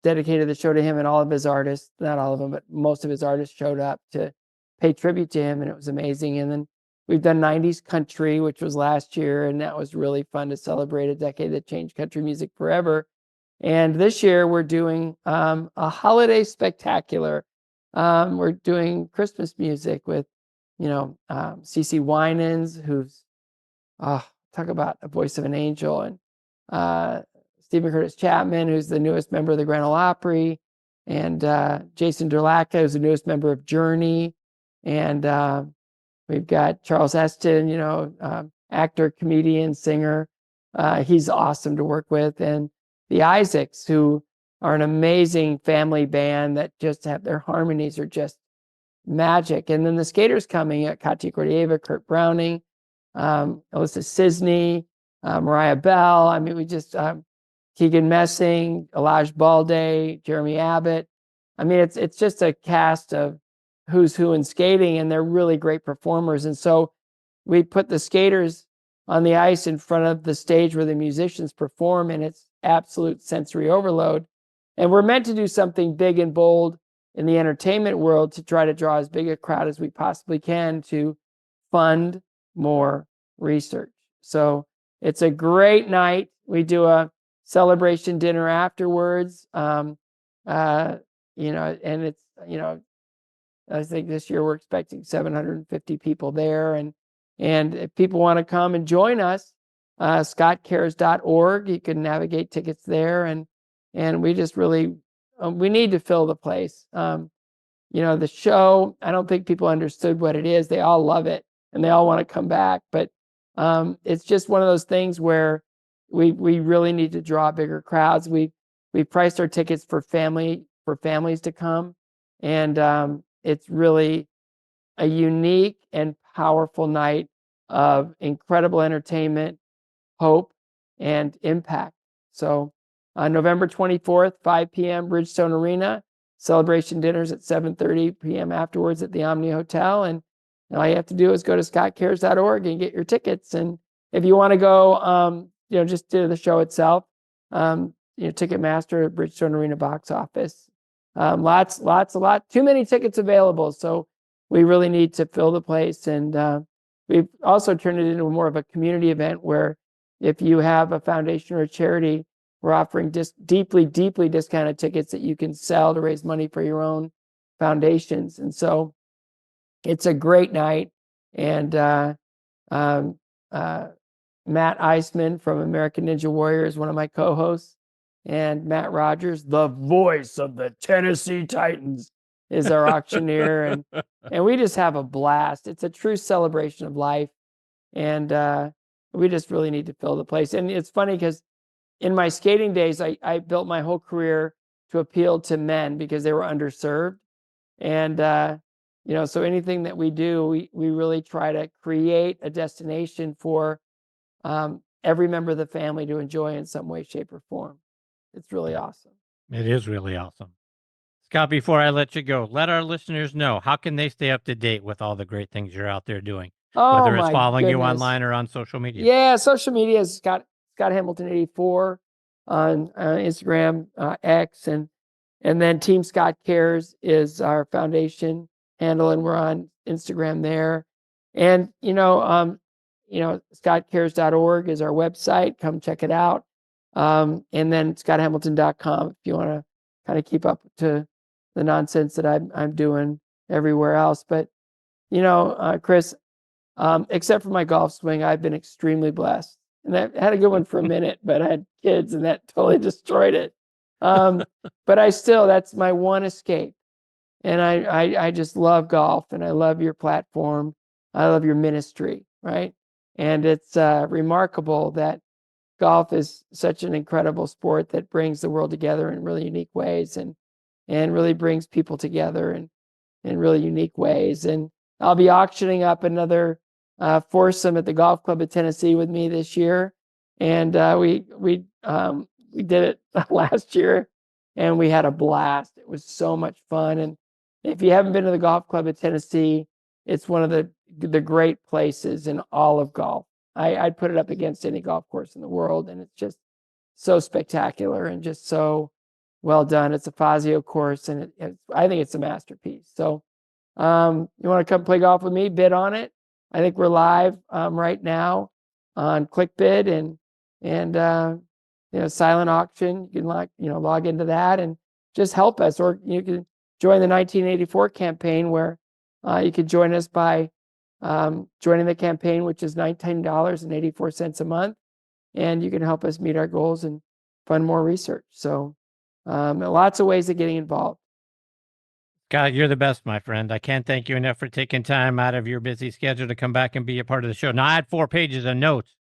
dedicated the show to him, and all of his artists, not all of them, but most of his artists showed up to pay tribute to him, and it was amazing. And then we've done 90s country, which was last year, and that was really fun to celebrate a decade that changed country music forever. And this year we're doing a holiday spectacular. We're doing Christmas music with, CeCe Winans, who's, talk about a voice of an angel, and Stephen Curtis Chapman, who's the newest member of the Grand Ole Opry, and Jason Durlaka, who's the newest member of Journey, and we've got Charles Heston, actor, comedian, singer. He's awesome to work with, and the Isaacs, who are an amazing family band that just have their harmonies are just magic. And then the skaters coming at Katya Gordieva, Kurt Browning, Alyssa Sisney, Mariah Bell. I mean, we just Keegan Messing, Elijah Balde, Jeremy Abbott. I mean, it's just a cast of who's who in skating, and they're really great performers. And so we put the skaters on the ice in front of the stage where the musicians perform, and it's absolute sensory overload. And we're meant to do something big and bold in the entertainment world to try to draw as big a crowd as we possibly can to fund more research. So it's a great night. We do a celebration dinner afterwards. And it's, I think this year we're expecting 750 people there. And if people want to come and join us, scottcares.org, you can navigate tickets there. And we just really, we need to fill the place. The show, I don't think people understood what it is. They all love it, and they all want to come back. But it's just one of those things where we really need to draw bigger crowds. We priced our tickets for families to come, and it's really a unique and powerful night of incredible entertainment, hope, and impact. So on November 24th, 5 p.m., Bridgestone Arena, celebration dinners at 7:30 p.m. afterwards at the Omni Hotel. And all you have to do is go to scottcares.org and get your tickets. And if you want to go, just to the show itself, Ticketmaster, Bridgestone Arena box office. Lots, a lot, too many tickets available. So we really need to fill the place. And we've also turned it into more of a community event where if you have a foundation or a charity, we're offering deeply discounted tickets that you can sell to raise money for your own foundations. And so it's a great night. And Matt Eisman from American Ninja Warrior is one of my co-hosts. And Matt Rogers, the voice of the Tennessee Titans, is our auctioneer. And we just have a blast. It's a true celebration of life. And we just really need to fill the place. And it's funny because in my skating days, I built my whole career to appeal to men because they were underserved. And, so anything that we do, we really try to create a destination for every member of the family to enjoy in some way, shape, or form. It's really awesome. It is really awesome. Scott, before I let you go, let our listeners know, how can they stay up to date with all the great things you're out there doing? Whether it's following you online or on social media. Yeah, social media is Scott Hamilton 84 on Instagram, X, and then Team Scott Cares is our foundation handle, and we're on Instagram there. And scottcares.org is our website. Come check it out. And then scotthamilton.com if you want to kind of keep up to the nonsense that I'm doing everywhere else. But Chris, except for my golf swing, I've been extremely blessed. And I had a good one for a minute, but I had kids and that totally destroyed it. But that's my one escape. And I just love golf, and I love your platform. I love your ministry, right? And it's remarkable that golf is such an incredible sport that brings the world together in really unique ways and really brings people together in really unique ways. And I'll be auctioning up another foursome at the Golf Club of Tennessee with me this year. And we did it last year, and we had a blast. It was so much fun. And if you haven't been to the Golf Club of Tennessee, it's one of the great places in all of golf. I'd put it up against any golf course in the world, and it's just so spectacular and just so well done. It's a Fazio course, and I think it's a masterpiece. So you want to come play golf with me, bid on it. I think we're live right now on ClickBid and silent auction. You can log into that and just help us, or you can join the 1984 campaign where you can join us by joining the campaign, which is $19.84 a month, and you can help us meet our goals and fund more research. So lots of ways of getting involved. God, you're the best, my friend. I can't thank you enough for taking time out of your busy schedule to come back and be a part of the show. Now, I had 4 pages of notes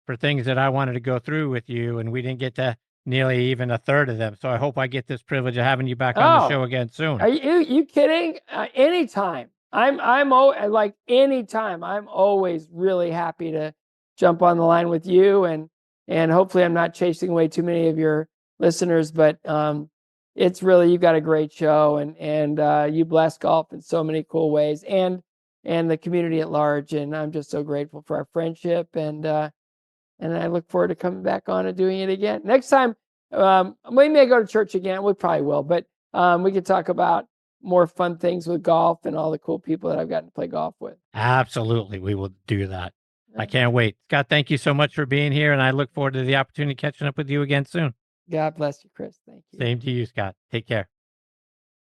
for things that I wanted to go through with you, and we didn't get to nearly even a third of them. So I hope I get this privilege of having you back on the show again soon. Are you kidding? Anytime. Anytime. I'm always really happy to jump on the line with you, and hopefully I'm not chasing away too many of your listeners, but it's really, you've got a great show, and you bless golf in so many cool ways, and the community at large. And I'm just so grateful for our friendship, and I look forward to coming back on and doing it again. Next time, we may go to church again. We probably will, but we could talk about more fun things with golf and all the cool people that I've gotten to play golf with. Absolutely. We will do that. I can't wait. Scott, thank you so much for being here, and I look forward to the opportunity of catching up with you again soon. God bless you, Chris. Thank you. Same to you, Scott. Take care.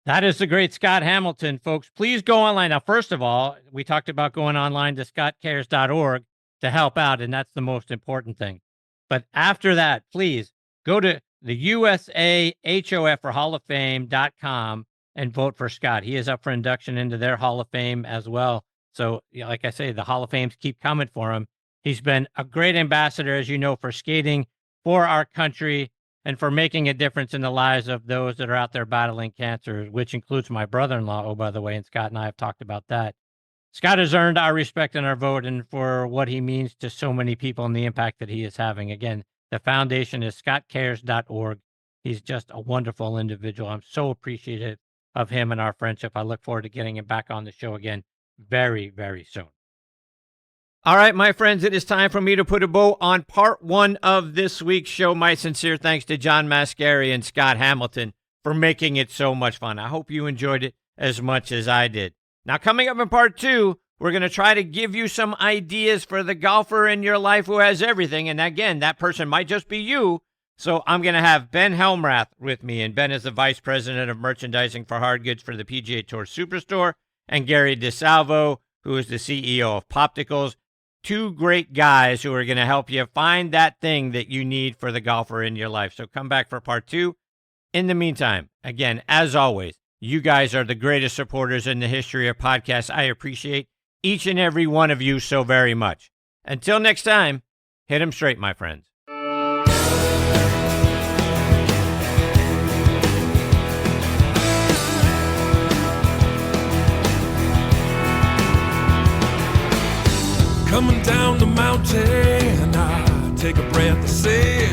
That is the great Scott Hamilton, folks. Please go online. Now, first of all, we talked about going online to scottcares.org to help out, and that's the most important thing. But after that, please go to the USAHOF or Hall of Fame.com and vote for Scott. He is up for induction into their Hall of Fame as well. So, like I say, the Hall of Fames keep coming for him. He's been a great ambassador, as you know, for skating, for our country and for making a difference in the lives of those that are out there battling cancer, which includes my brother-in-law, oh, by the way, and Scott and I have talked about that. Scott has earned our respect and our vote, and for what he means to so many people and the impact that he is having. Again, the foundation is scottcares.org. He's just a wonderful individual. I'm so appreciative of him and our friendship. I look forward to getting him back on the show again very, very soon. All right, my friends, it is time for me to put a bow on part one of this week's show. My sincere thanks to John Mascari and Scott Hamilton for making it so much fun. I hope you enjoyed it as much as I did. Now, coming up in part two, we're going to try to give you some ideas for the golfer in your life who has everything. And again, that person might just be you. So I'm going to have Ben Helmrath with me. And Ben is the Vice President of Merchandising for Hard Goods for the PGA Tour Superstore. And Gary DeSalvo, who is the CEO of Popticals. Two great guys who are going to help you find that thing that you need for the golfer in your life. So come back for part two. In the meantime, again, as always, you guys are the greatest supporters in the history of podcasts. I appreciate each and every one of you so very much. Until next time, hit 'em straight, my friends. Coming down the mountain, I take a breath of sin.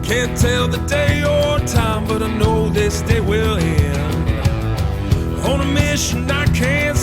Can't tell the day or time, but I know this day will end. On a mission I can't